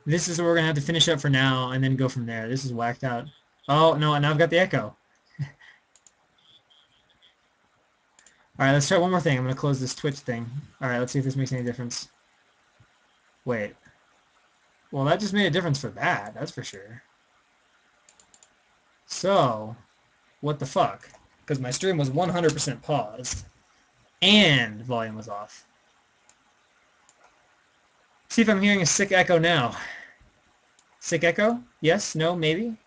This is what we're gonna have to finish up for now, and then go from there. This is whacked out. Oh no, now I've got the echo. All right, let's try one more thing. I'm gonna close this Twitch thing. All right, let's see if this makes any difference. Wait. Well, that just made a difference for that. That's for sure. So, what the fuck? Because my stream was 100% paused, and volume was off. See if I'm hearing a sick echo now. Sick echo? Yes? No? Maybe?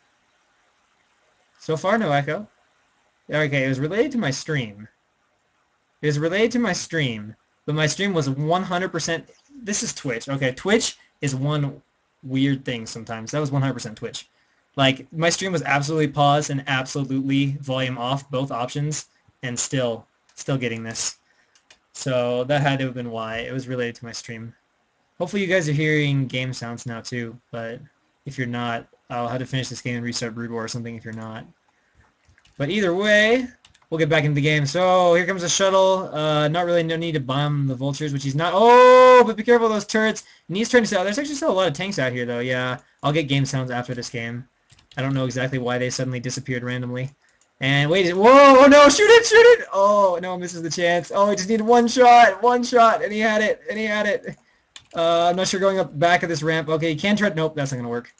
So far, no echo. Okay, it was related to my stream. It was related to my stream, but my stream was 100%... This is Twitch. Okay, Twitch is one weird thing sometimes. That was 100% Twitch. Like, my stream was absolutely paused and absolutely volume off, both options, and still getting this. So that had to have been why. It was related to my stream. Hopefully you guys are hearing game sounds now too, but if you're not, I'll have to finish this game and restart Brood War or something if you're not. But either way, we'll get back into the game. So here comes a shuttle. Not really no need to bomb the vultures, which he's not. Oh, but be careful of those turrets. And he's trying to sell. There's actually still a lot of tanks out here though. Yeah, I'll get game sounds after this game. I don't know exactly why they suddenly disappeared randomly. And wait, whoa, oh no, shoot it, shoot it! Oh, no, misses the chance. Oh, he just needed one shot, and he had it, I'm not sure going up back of this ramp. Okay, he can try. Nope, that's not going to work.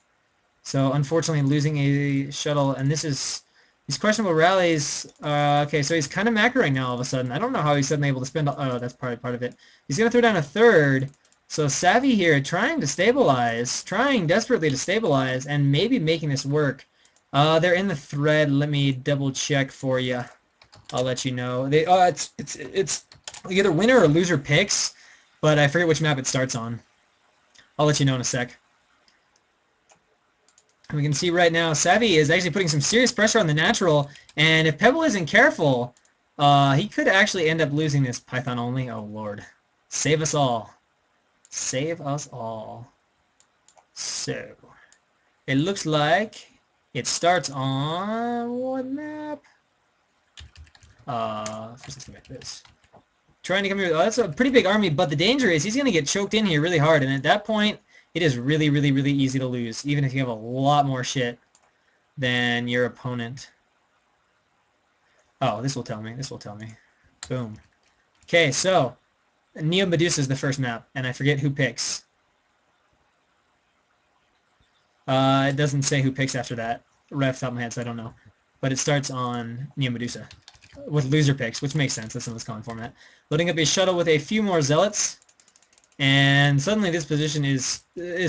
So, unfortunately, losing a shuttle, and this is these questionable rallies. Okay, so he's kind of macroing now all of a sudden. I don't know how he's suddenly able to spend. Oh, that's part of it. He's going to throw down a third. So Savi here trying to stabilize, trying desperately to stabilize, and maybe making this work. They're in the thread. Let me double check for you. I'll let you know. They it's either winner or loser picks, but I forget which map it starts on. I'll let you know in a sec. We can see right now Savi is actually putting some serious pressure on the natural, and if Pebble isn't careful, he could actually end up losing this Python only. Oh lord, save us all. Save us all. So, it looks like it starts on what map? First let's make this. Trying to come here. Oh, that's a pretty big army, but the danger is he's going to get choked in here really hard, and at that point, it is really, really, really easy to lose, even if you have a lot more shit than your opponent. Oh, this will tell me. This will tell me. Boom. Okay, so Neo Medusa is the first map, and I forget who picks. It doesn't say who picks after that. Right off the top of my head, so I don't know. But it starts on Neo Medusa with loser picks, which makes sense. That's in this common format. Loading up a shuttle with a few more zealots, and suddenly this position is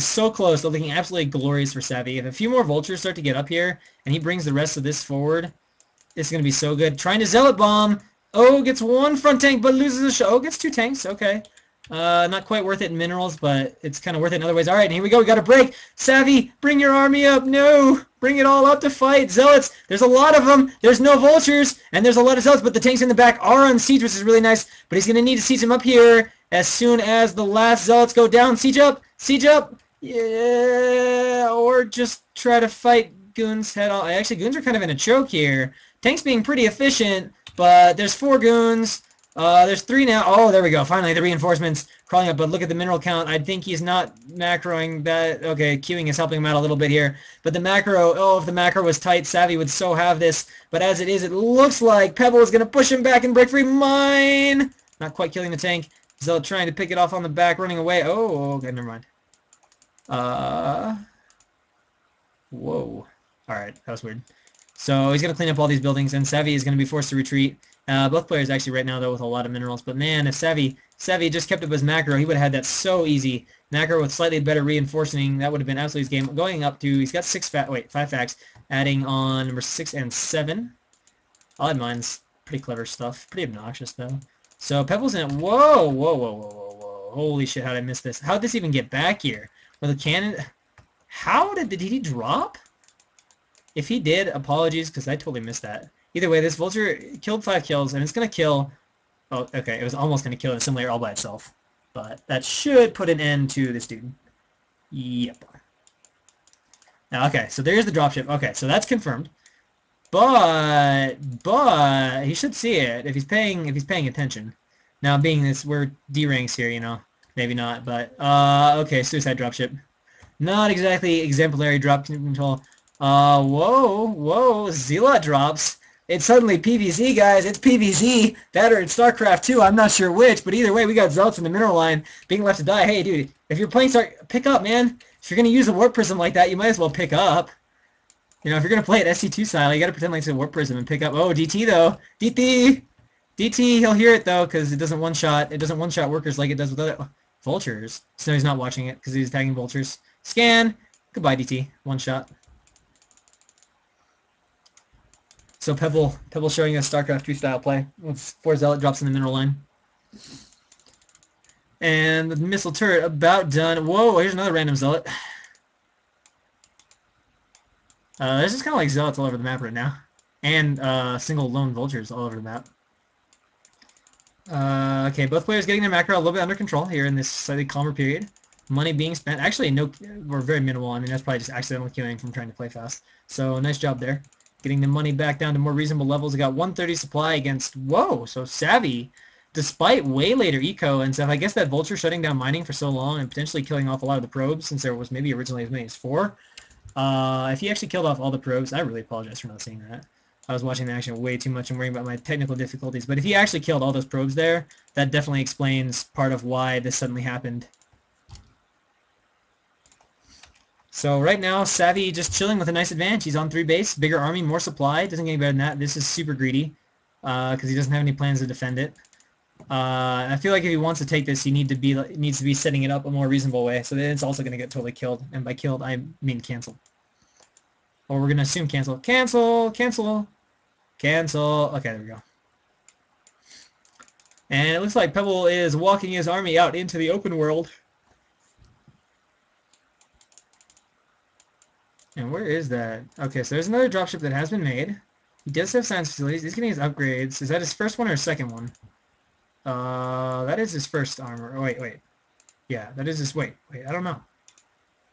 so close to looking absolutely glorious for Savi. If a few more vultures start to get up here, and he brings the rest of this forward, it's going to be so good. Trying to zealot bomb. Oh, gets one front tank, but loses a shot. Oh, gets two tanks. Okay. Not quite worth it in minerals, but it's kind of worth it in other ways. All right, here we go. We got a break. Savi, bring your army up. No, bring it all up to fight. Zealots, there's a lot of them. There's no vultures, and there's a lot of zealots, but the tanks in the back are on siege, which is really nice. But he's going to need to siege them up here as soon as the last zealots go down. Siege up. Siege up. Yeah, or just try to fight goons head on. Actually, goons are kind of in a choke here. Tanks being pretty efficient, but there's 4 goons. There's 3 now. Oh, there we go. Finally, the reinforcements crawling up. But look at the mineral count. I think he's not macroing that. Okay, queuing is helping him out a little bit here. But the macro, oh, if the macro was tight, Savi would so have this. But as it is, it looks like Pebble is going to push him back and break free. Mine! Not quite killing the tank. Zell trying to pick it off on the back, running away. Oh, okay, never mind. Whoa. Alright, that was weird. So he's going to clean up all these buildings, and Savi is going to be forced to retreat. Both players actually right now, though, with a lot of minerals. But man, if Savi just kept up his macro, he would have had that so easy. Macro with slightly better reinforcing, that would have been absolutely his game. Going up to, he's got 5 facts, adding on number 6 and 7. I'll add mine's pretty clever stuff. Pretty obnoxious, though. So Pebble's in it. Whoa, whoa, whoa, whoa, whoa, whoa. Holy shit, how did I miss this? How did this even get back here? Well, the cannon... How did he drop? If he did, apologies, because I totally missed that. Either way, this vulture killed 5 kills, and it's going to kill... Oh, okay, it was almost going to kill an assimilator all by itself. But that should put an end to this dude. Yep. Now, okay, so there's the dropship. Okay, so that's confirmed. But he should see it if he's paying attention. Now, being this, we're D ranks here, you know, maybe not, but okay, suicide dropship. Not exactly exemplary drop control. Whoa, Zealot drops. It's suddenly PvZ, guys. It's PvZ. That or it's StarCraft 2. I'm not sure which, but either way, we got Zealots in the mineral line being left to die. Hey, dude, if you're playing pick up, man. If you're going to use a Warp Prism like that, you might as well pick up. You know, if you're going to play it SC2 style, you got to pretend like it's a Warp Prism and pick up. Oh, DT, though. DT! DT, he'll hear it, though, because it doesn't one-shot. It doesn't one-shot workers like it does with other vultures. So he's not watching it because he's tagging vultures. Scan. Goodbye, DT. One shot. So Pebble showing us StarCraft 2 style play. With 4 Zealot drops in the mineral line. And the missile turret about done. Whoa, here's another random Zealot. There's just kind of like Zealots all over the map right now. And single lone vultures all over the map. Okay, both players getting their macro a little bit under control here in this slightly calmer period. Money being spent. Actually, no, we're very minimal. I mean, that's probably just accidental queuing from trying to play fast. So, nice job there. Getting the money back down to more reasonable levels. We got 130 supply against, whoa, so Savi, despite way later eco and stuff, I guess that vulture shutting down mining for so long and potentially killing off a lot of the probes, since there was maybe originally as many as 4. If he actually killed off all the probes, I really apologize for not seeing that. I was watching the action way too much and worrying about my technical difficulties. But if he actually killed all those probes there, that definitely explains part of why this suddenly happened. So right now, Savi just chilling with a nice advantage. He's on 3 base, bigger army, more supply. Doesn't get any better than that. This is super greedy because he doesn't have any plans to defend it. I feel like if he wants to take this, he needs to be setting it up a more reasonable way. So then it's also going to get totally killed. And by killed, I mean canceled. Or we're going to assume cancel. Cancel, cancel, cancel. Okay, there we go. And it looks like Pebble is walking his army out into the open world. And where is that? Okay, so there's another dropship that has been made. He does have science facilities. He's getting his upgrades. Is that his first one or his second one? That is his first armor. Oh, wait. Yeah, that is his... Wait, I don't know.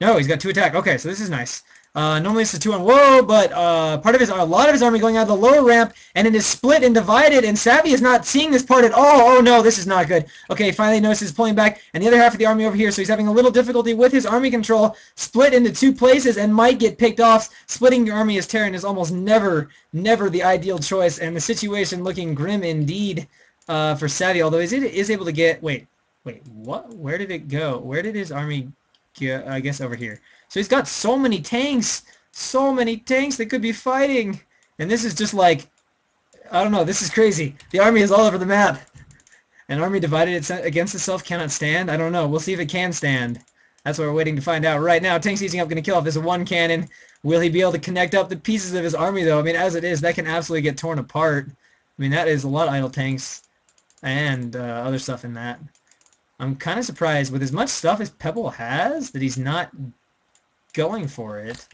No, he's got 2 attack. Okay, so this is nice. Normally it's a 2 on whoa, but a lot of his army going out of the lower ramp, and it is split and divided, and Savi is not seeing this part at all. Oh no, this is not good. Okay, finally notices pulling back, and the other half of the army over here, so he's having a little difficulty with his army control, split into 2 places, and might get picked off. Splitting your army as Terran is almost never the ideal choice, and the situation looking grim indeed for Savi, although he is able to get... Wait, what? Where did it go? Where did his army go? I guess over here. So he's got so many tanks that could be fighting. And this is just like, I don't know, this is crazy. The army is all over the map. An army divided against itself cannot stand? I don't know. We'll see if it can stand. That's what we're waiting to find out right now. Tank seizing up, going to kill off this 1 cannon. Will he be able to connect up the pieces of his army, though? I mean, as it is, that can absolutely get torn apart. I mean, that is a lot of idle tanks and other stuff in that. I'm kind of surprised with as much stuff as Pebble has that he's not going for it.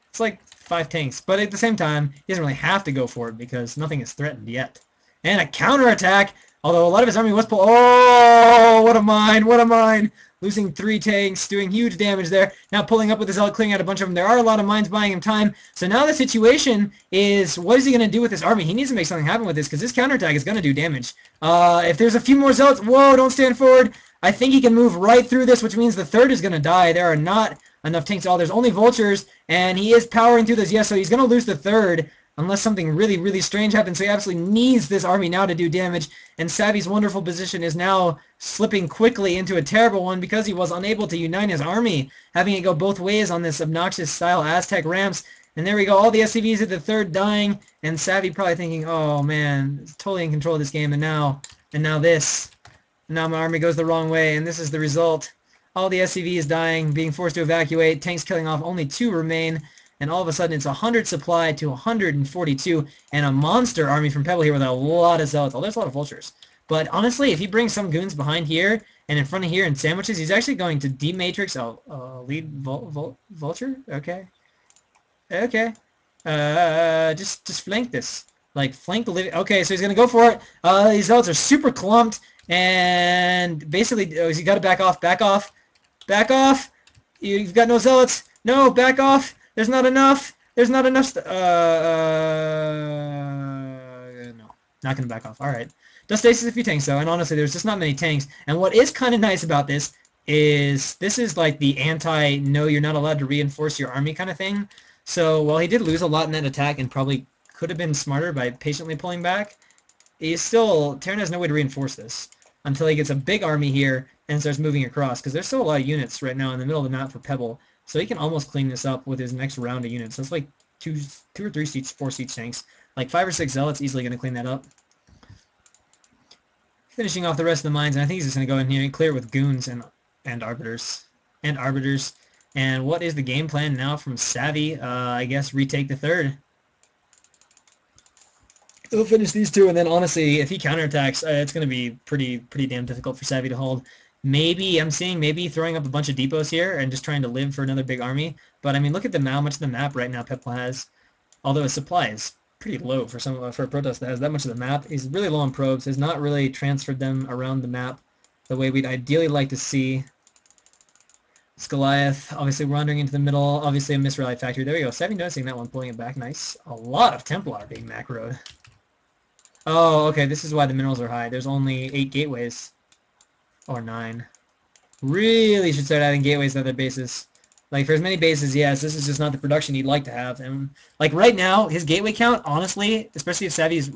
It's like 5 tanks, but at the same time, he doesn't really have to go for it because nothing is threatened yet. And a counterattack, although a lot of his army was pulled. Oh, what a mine! Losing 3 tanks, doing huge damage there. Now pulling up with his Zealot, clearing out a bunch of them. There are a lot of mines buying him time. So now the situation is, what is he going to do with this army? He needs to make something happen with this because this counterattack is going to do damage. If there's a few more Zealots, whoa, don't stand forward. I think he can move right through this, which means the 3rd is going to die. There are not enough tanks at all. There's only vultures, and he is powering through this. Yes, so he's going to lose the 3rd unless something really strange happens. So he absolutely needs this army now to do damage, and Savi's wonderful position is now slipping quickly into a terrible one because he was unable to unite his army, having it go both ways on this obnoxious style Aztec ramps. And there we go, all the SCVs at the 3rd dying, and Savi probably thinking, oh man, it's totally in control of this game, and now this. Now my army goes the wrong way, and this is the result. All the SCVs dying, being forced to evacuate, tanks killing off, only 2 remain, and all of a sudden it's 100 supply to 142, and a monster army from Pebble here with a lot of Zealots. Oh, there's a lot of vultures. But honestly, if he brings some goons behind here and in front of here and sandwiches, he's actually going to dematrix lead vulture? Okay. Just flank this. Like, flank the living... Okay, so he's going to go for it. These Zealots are super clumped. And basically, you got to back off. You've got no Zealots. No, back off. There's not enough. No, not going to back off. All right. Does stasis a few tanks, though, and honestly, there's just not many tanks. And what is kind of nice about this is this is like the anti no, you're not allowed to reinforce your army kind of thing. So while he did lose a lot in that attack and probably could have been smarter by patiently pulling back, Terran has no way to reinforce this until he gets a big army here and starts moving across, because there's still a lot of units right now in the middle of the map for Pebble, so he can almost clean this up with his next round of units. That's like two or three siege, 4 siege tanks. Like 5 or 6 zealots easily going to clean that up. Finishing off the rest of the mines, and I think he's just going to go in here and clear it with goons and arbiters. And what is the game plan now from Savi? I guess retake the third. He'll finish these two, and then honestly, if he counterattacks, it's going to be pretty damn difficult for Savi to hold. Maybe, I'm seeing maybe throwing up a bunch of depots here and just trying to live for another big army. But I mean, look at how much of the map right now Pebble has. Although his supply is pretty low for a protest that has that much of the map. He's really low on probes. Has not really transferred them around the map the way we'd ideally like to see. It's Goliath, obviously wandering into the middle. Obviously a misrally factory. There we go. Savi noticing that one, pulling it back. Nice. A lot of Templar being macroed. Oh, okay, this is why the minerals are high. There's only 8 gateways. Or 9. Really should start adding gateways to other bases. Like, for as many bases, yes, this is just not the production you'd like to have. And, like, right now, his gateway count, honestly, especially if Savi's...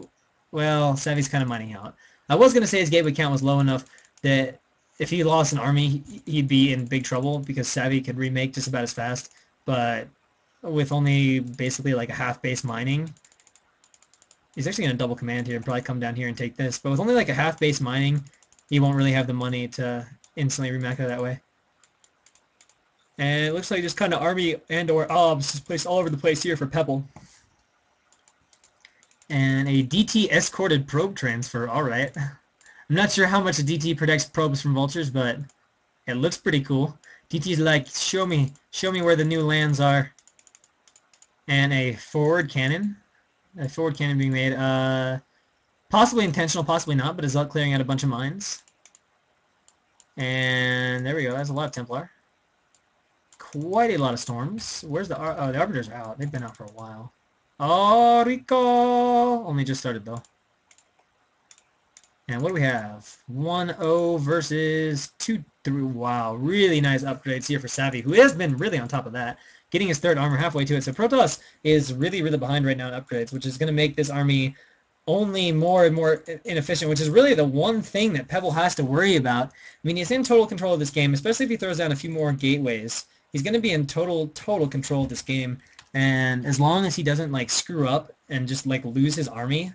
Well, Savi's kind of mining out. I was going to say his gateway count was low enough that if he lost an army, he'd be in big trouble because Savi could remake just about as fast. But with only basically, like, a half base mining... He's actually going to double command here and probably come down here and take this. But with only like a half base mining, he won't really have the money to instantly remacro that way. And it looks like just kind of army and or obs is placed all over the place here for Pebble. And a DT escorted probe transfer. Alright. I'm not sure how much a DT protects probes from vultures, but it looks pretty cool. DT's like, show me where the new lands are. And a forward cannon. A forward cannon being made. Possibly intentional, possibly not, but is up clearing out a bunch of mines. And there we go. That's a lot of Templar. Quite a lot of storms. Where's the... Oh, the Arbiters are out. They've been out for a while. Oh, Rico! Only just started, though. And what do we have? 1-0 versus 2-3. Wow, really nice upgrades here for Savi, who has been really on top of that. Getting his 3rd armor halfway to it. So Protoss is really behind right now in upgrades, which is going to make this army only more and more inefficient, which is really the one thing that Pebble has to worry about. I mean, he's in total control of this game, especially if he throws down a few more gateways. He's going to be in total control of this game, and as long as he doesn't, like, screw up and just, like, lose his army,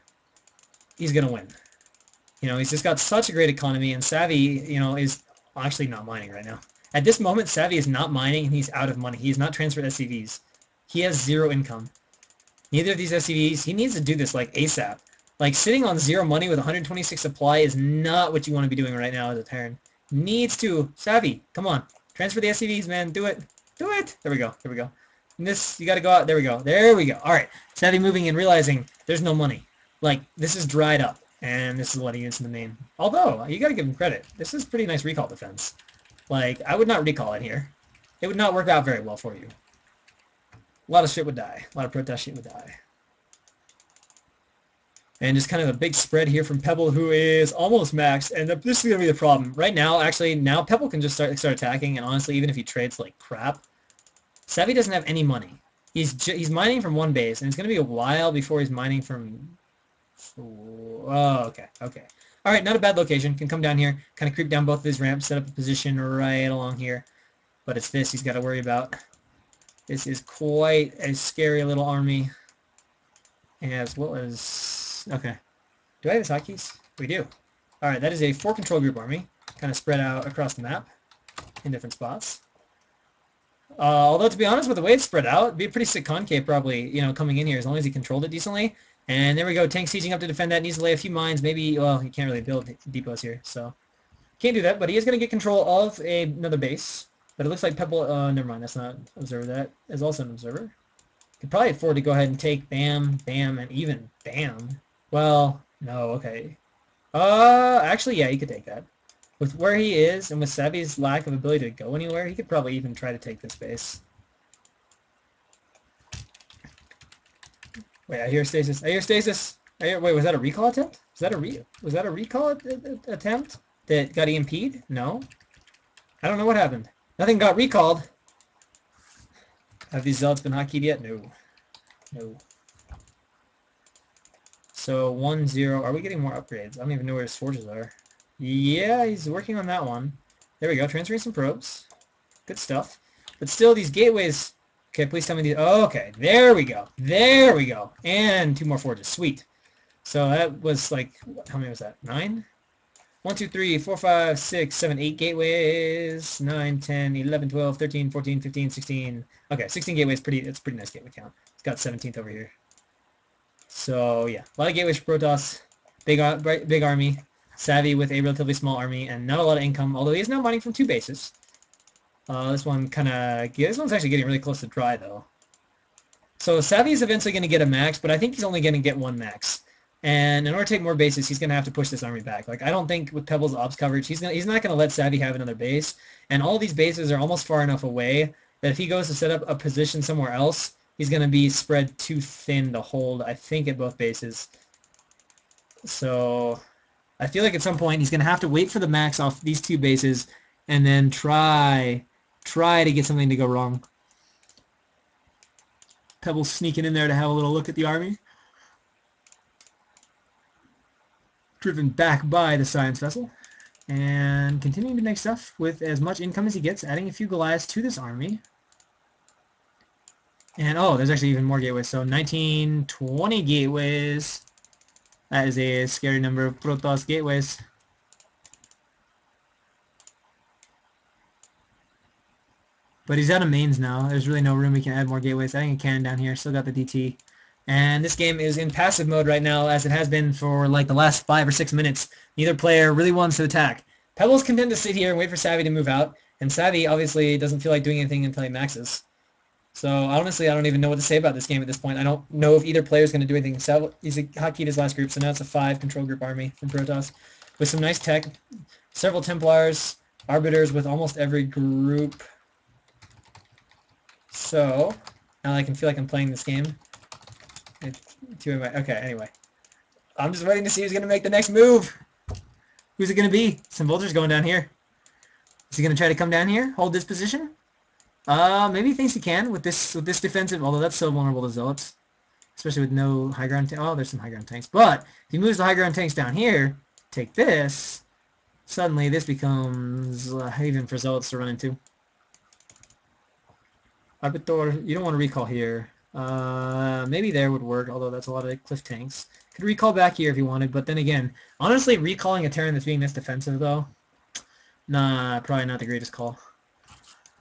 he's going to win. You know, he's just got such a great economy, and Savi, you know, is actually not mining right now. At this moment, Savi is not mining, and he's out of money. He's not transferred SCVs. He has 0 income. Neither of these SCVs, he needs to do this, like, ASAP. Like, sitting on 0 money with 126 supply is not what you want to be doing right now as a Terran. Needs to. Savi, come on. Transfer the SCVs, man. Do it. Do it. There we go. There we go. And this, you got to go out. There we go. There we go. All right. Savi moving in, realizing there's no money. Like, this is dried up, and this is letting into the main. Although, you got to give him credit. This is pretty nice recall defense. Like, I would not recall it here. It would not work out very well for you. A lot of shit would die. A lot of protest shit would die. And just kind of a big spread here from Pebble, who is almost maxed. And this is going to be the problem. Right now, actually, now Pebble can just start attacking. And honestly, even if he trades like crap, Savi doesn't have any money. He's mining from one base. And it's going to be a while before he's mining from... Oh, okay. Okay. All right, not a bad location. Can come down here, kind of creep down both of his ramps, set up a position right along here. But it's this he's got to worry about. This is quite a scary little army. As well as... Okay. Do I have his hotkeys? We do. Alright, that is a 4 control group army. Kind of spread out across the map in different spots. Although, to be honest, with the way it's spread out, it'd be a pretty sick concave probably, you know, coming in here as long as he controlled it decently. And there we go. Tank sieging up to defend that. Needs to lay a few mines. Maybe, well, he can't really build depots here, so... Can't do that, but he is going to get control of another base. But it looks like Pebble... never mind. That's not observer. That is also an observer. Could probably afford to go ahead and take bam, bam, and even bam. Well, no, okay. Actually, yeah, he could take that. With where he is, and with Savi's lack of ability to go anywhere, he could probably even try to take this base. Wait, I hear stasis. I hear stasis. Wait, was that a recall attempt? Was that a recall attempt that got EMP'd? No. I don't know what happened. Nothing got recalled. Have these zealots been hotkeyed yet? No. No. So 1-0. Are we getting more upgrades? I don't even know where his forges are. Yeah, he's working on that one. There we go. Transferring some probes. Good stuff. But still, these gateways... Okay, please tell me these... Oh, okay. There we go. There we go. And 2 more forges. Sweet. So that was like... How many was that? 9? 1, 2, 3, 4, 5, 6, 7, 8 gateways. 9, 10, 11, 12, 13, 14, 15, 16. Okay, 16 gateways. It's a pretty nice gateway count. It's got 17th over here. So, yeah. A lot of gateways for Protoss. Big army. Savi with a relatively small army and not a lot of income, although he is now mining from 2 bases. This one kind of... This one's actually getting really close to dry, though. So Savi is eventually going to get a max, but I think he's only going to get 1 max. And in order to take more bases, he's going to have to push this army back. Like, I don't think with Pebble's ops coverage, he's not going to let Savi have another base. And all these bases are almost far enough away that if he goes to set up a position somewhere else, he's going to be spread too thin to hold, I think, at both bases. So I feel like at some point he's going to have to wait for the max off these 2 bases and then try to get something to go wrong. Pebble's sneaking in there to have a little look at the army. Driven back by the science vessel. And continuing to make stuff with as much income as he gets, adding a few Goliaths to this army. And, oh, there's actually even more gateways. So 19, 20 gateways. That is a scary number of Protoss gateways. But he's out of mains now. There's really no room we can add more gateways. Adding a cannon down here. Still got the DT. And this game is in passive mode right now, as it has been for like the last 5 or 6 minutes. Neither player really wants to attack. Pebble's content to sit here and wait for Savi to move out. And Savi obviously doesn't feel like doing anything until he maxes. So honestly, I don't even know what to say about this game at this point. I don't know if either player is going to do anything. He's hotkeyed his last group, so now it's a 5 control group army from Protoss. With some nice tech. Several Templars. Arbiters with almost every group. So, now I can feel like I'm playing this game. Okay, anyway. I'm just waiting to see who's going to make the next move. Who's it going to be? Some vultures going down here. Is he going to try to come down here? Hold this position? Maybe he thinks he can with this defensive, although that's so vulnerable to zealots. Especially with no high ground tanks. Oh, there's some high ground tanks. But if he moves the high ground tanks down here, take this, suddenly this becomes a haven for zealots to run into. Arbiter, you don't want to recall here. Maybe there would work, although that's a lot of cliff tanks. Could recall back here if you wanted, but then again, honestly, recalling a Terran that's being this defensive, though, nah, probably not the greatest call.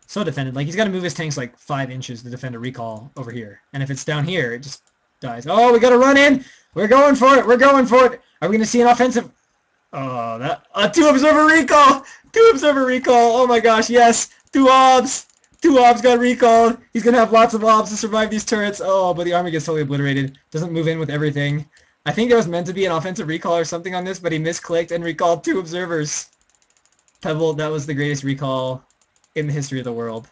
So defended. Like, he's got to move his tanks like 5 inches to defend a recall over here. And if it's down here, it just dies. Oh, we got to run in! We're going for it! We're going for it! Are we going to see an offensive... Oh, that... 2 observer recall! 2 observer recall! Oh my gosh, yes! 2 obs! 2 obs got recalled. He's going to have lots of obs to survive these turrets. Oh, but the army gets totally obliterated. Doesn't move in with everything. I think there was meant to be an offensive recall or something on this, but he misclicked and recalled 2 observers. Pebble, that was the greatest recall in the history of the world.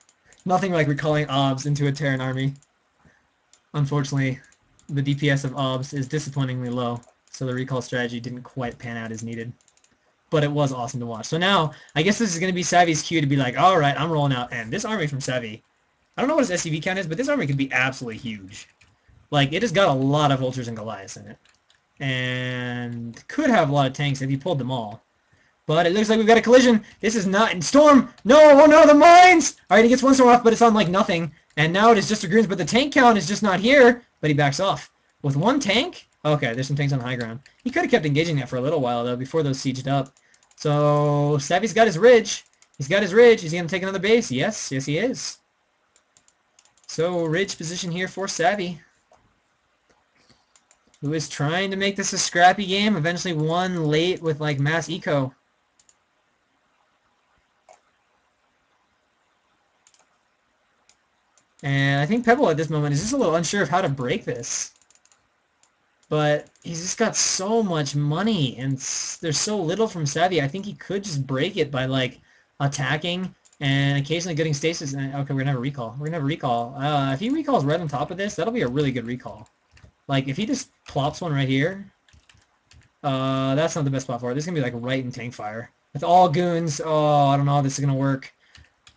Nothing like recalling obs into a Terran army. Unfortunately, the DPS of obs is disappointingly low, so the recall strategy didn't quite pan out as needed. But it was awesome to watch. So now, I guess this is going to be Savi's cue to be like, alright, I'm rolling out. And this army from Savi, I don't know what his SCV count is, but this army could be absolutely huge. Like, it has got a lot of vultures and Goliaths in it. And could have a lot of tanks if he pulled them all. But it looks like we've got a collision. This is not... Storm! No! Oh no, the mines! Alright, he gets 1 storm off, but it's on like nothing. And now it is just dragoons, but the tank count is just not here. But he backs off. With 1 tank? Okay, there's some tanks on the high ground. He could have kept engaging that for a little while, though, before those sieged up. So, Savi's got his ridge. He's got his ridge. Is he going to take another base? Yes. Yes, he is. So, ridge position here for Savi, who is trying to make this a scrappy game. Eventually won late with, like, mass eco. And I think Pebble at this moment is just a little unsure of how to break this. But he's just got so much money, and there's so little from Savi. I think he could just break it by, like, attacking and occasionally getting stasis. And, okay, we're going to have a recall. We're going to have a recall. If he recalls right on top of this, that'll be a really good recall. Like, if he just plops one right here, that's not the best spot for it. This is going to be, like, right in tank fire. With all goons, oh, I don't know how this is going to work.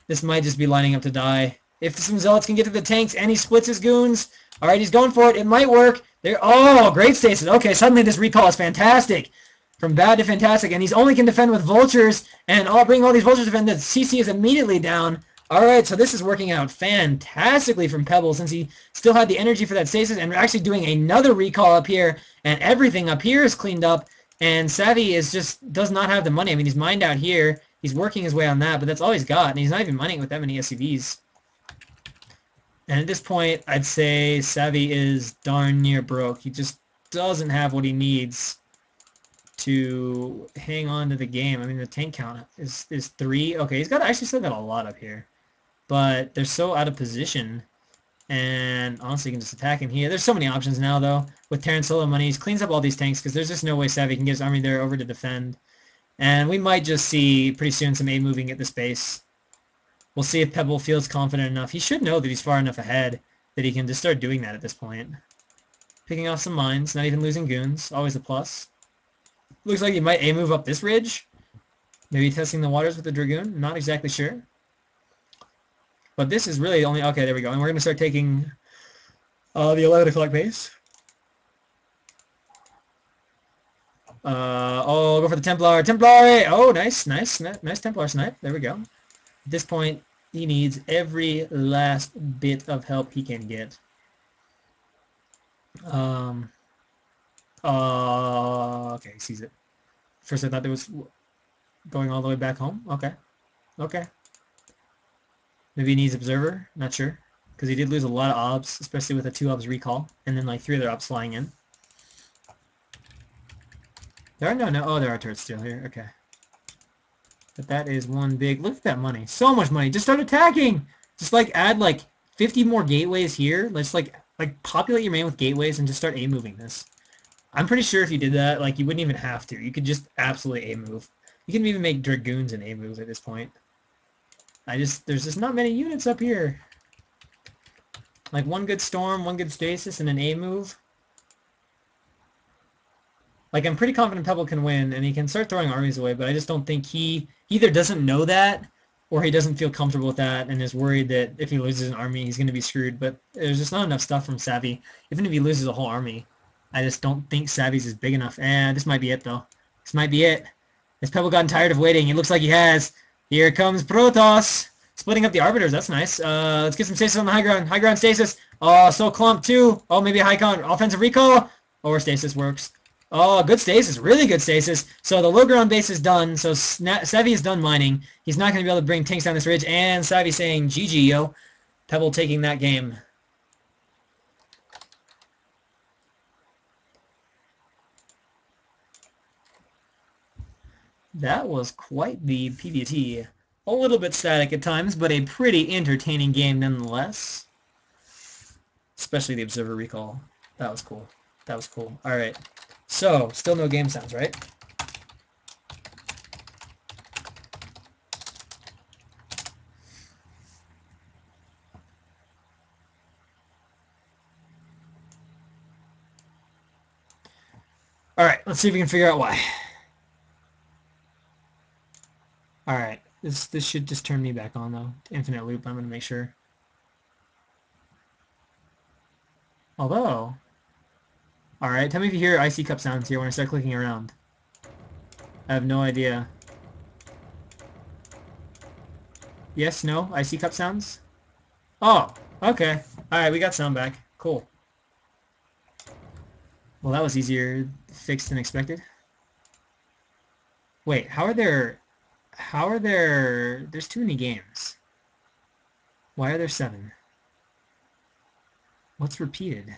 This might just be lining up to die. If some Zealots can get to the tanks and he splits his goons. Alright, he's going for it. It might work. There. Oh, great stasis. Okay, suddenly this recall is fantastic. From bad to fantastic. And he's only can defend with vultures. And bring all these vultures to defend. The CC is immediately down. Alright, so this is working out fantastically from Pebble since he still had the energy for that stasis. And we're actually doing another recall up here. And everything up here is cleaned up. And Savi does not have the money. I mean, he's mined out here. He's working his way on that, but that's all he's got. And he's not even mining with that many SCVs. And at this point, I'd say Savi is darn near broke. He just doesn't have what he needs to hang on to the game. I mean, the tank count is 3. Okay, he's actually still got a lot up here. But they're so out of position. And honestly, you can just attack him here. There's so many options now, though. With Terran solo money, he cleans up all these tanks because there's just no way Savi can get his army there over to defend. And we might just see pretty soon some A moving at this base. We'll see if Pebble feels confident enough. He should know that he's far enough ahead that he can just start doing that at this point. Picking off some mines, not even losing goons. Always a plus. Looks like he might A move up this ridge. Maybe testing the waters with the Dragoon. Not exactly sure. But this is really only... Okay, there we go. And we're going to start taking the 11 o'clock base. Oh, go for the Templar. Templar! Oh, nice Templar snipe. There we go. At this point, he needs every last bit of help he can get. Okay, he sees it. First I thought it was going all the way back home. Okay. Okay. Maybe he needs Observer. Not sure. Because he did lose a lot of obs, especially with a 2 obs recall. And then like 3 other obs flying in. There are no. Oh, there are turrets still here. Okay. But that is one big... Look at that money. So much money. Just start attacking! Just like add like 50 more gateways here. Let's like populate your main with gateways and just start A-moving this. I'm pretty sure if you did that, like you wouldn't even have to. You could just absolutely A-move. You can even make Dragoons and A-moves at this point. There's just not many units up here. Like one good storm, one good stasis, and an A-move. Like, I'm pretty confident Pebble can win, and he can start throwing armies away, but I just don't think he either doesn't know that, or he doesn't feel comfortable with that, and is worried that if he loses an army, he's going to be screwed. But there's just not enough stuff from Savi. Even if he loses a whole army, I just don't think Savi's is big enough. And this might be it, though. This might be it. Has Pebble gotten tired of waiting? It looks like he has. Here comes Protoss. Splitting up the Arbiters. That's nice. Let's get some stasis on the high ground. High ground stasis. Oh, so clumped, too. Oh, maybe a high ground offensive recall? Or stasis works. Oh, good stasis. Really good stasis. So the low ground base is done. So Savi is done mining. He's not going to be able to bring tanks down this ridge. And Savi saying, GG, yo. Pebble taking that game. That was quite the PvT. A little bit static at times, but a pretty entertaining game nonetheless. Especially the Observer Recall. That was cool. That was cool. Alright. So, still no game sounds, right? Alright, let's see if we can figure out why. Alright, this should just turn me back on, though. Infinite loop, I'm going to make sure. Although... Alright, tell me if you hear IC cup sounds here when I start clicking around. I have no idea. Yes, no? IC cup sounds? Oh, okay. Alright, we got sound back. Cool. Well, that was easier fixed than expected. Wait, there's too many games. Why are there 7? What's repeated?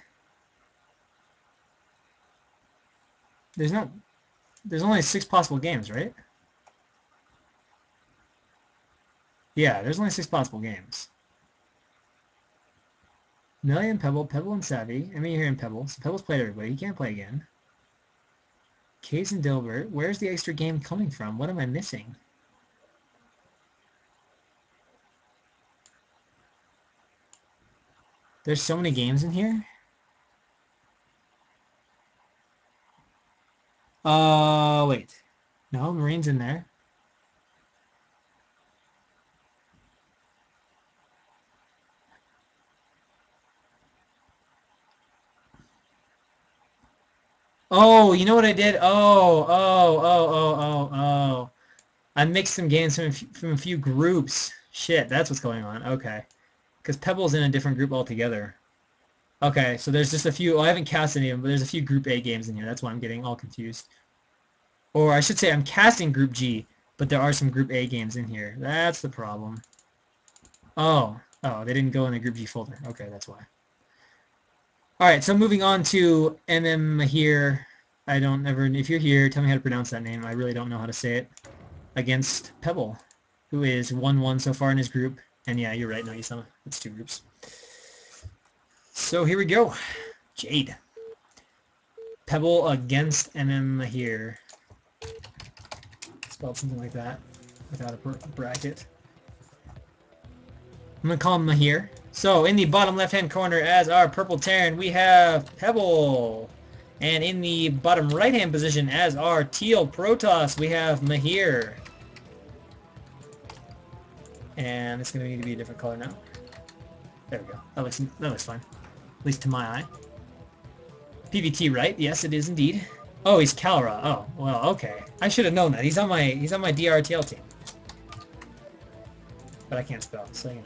There's only 6 possible games, right? Yeah, there's only 6 possible games. Mellial and Pebble, Pebble and Savi. I mean, you're hearing Pebble. So Pebble's played everybody. He can't play again. Case and Dilbert. Where's the extra game coming from? What am I missing? There's so many games in here. Wait. No, Marine's in there. Oh, you know what I did? Oh. I mixed some games from a few groups. Shit, that's what's going on. Okay. Because Pebble's in a different group altogether. Okay, so there's just a few... Well, I haven't cast any of them, but there's a few Group A games in here. That's why I'm getting all confused. Or I should say I'm casting Group G, but there are some Group A games in here. That's the problem. Oh, they didn't go in the Group G folder. Okay, that's why. Alright, so moving on to mmahir. I don't ever... If you're here, tell me how to pronounce that name. I really don't know how to say it. Against Pebble, who is 1-1 so far in his group. And yeah, you're right, no, Isama. It's 2 groups. So here we go. Jade. Pebble against mmahir. Spelled something like that, without a bracket. I'm going to call him Mahir. So, in the bottom left-hand corner as our purple Terran, we have Pebble. And in the bottom right-hand position as our teal Protoss, we have Mahir. And it's going to need to be a different color now. There we go. That looks fine. At least to my eye. PVT, right? Yes, it is indeed. Oh, he's Kalra. Oh, well, okay. I should have known that. He's on my DRTL team. But I can't spell, so you know.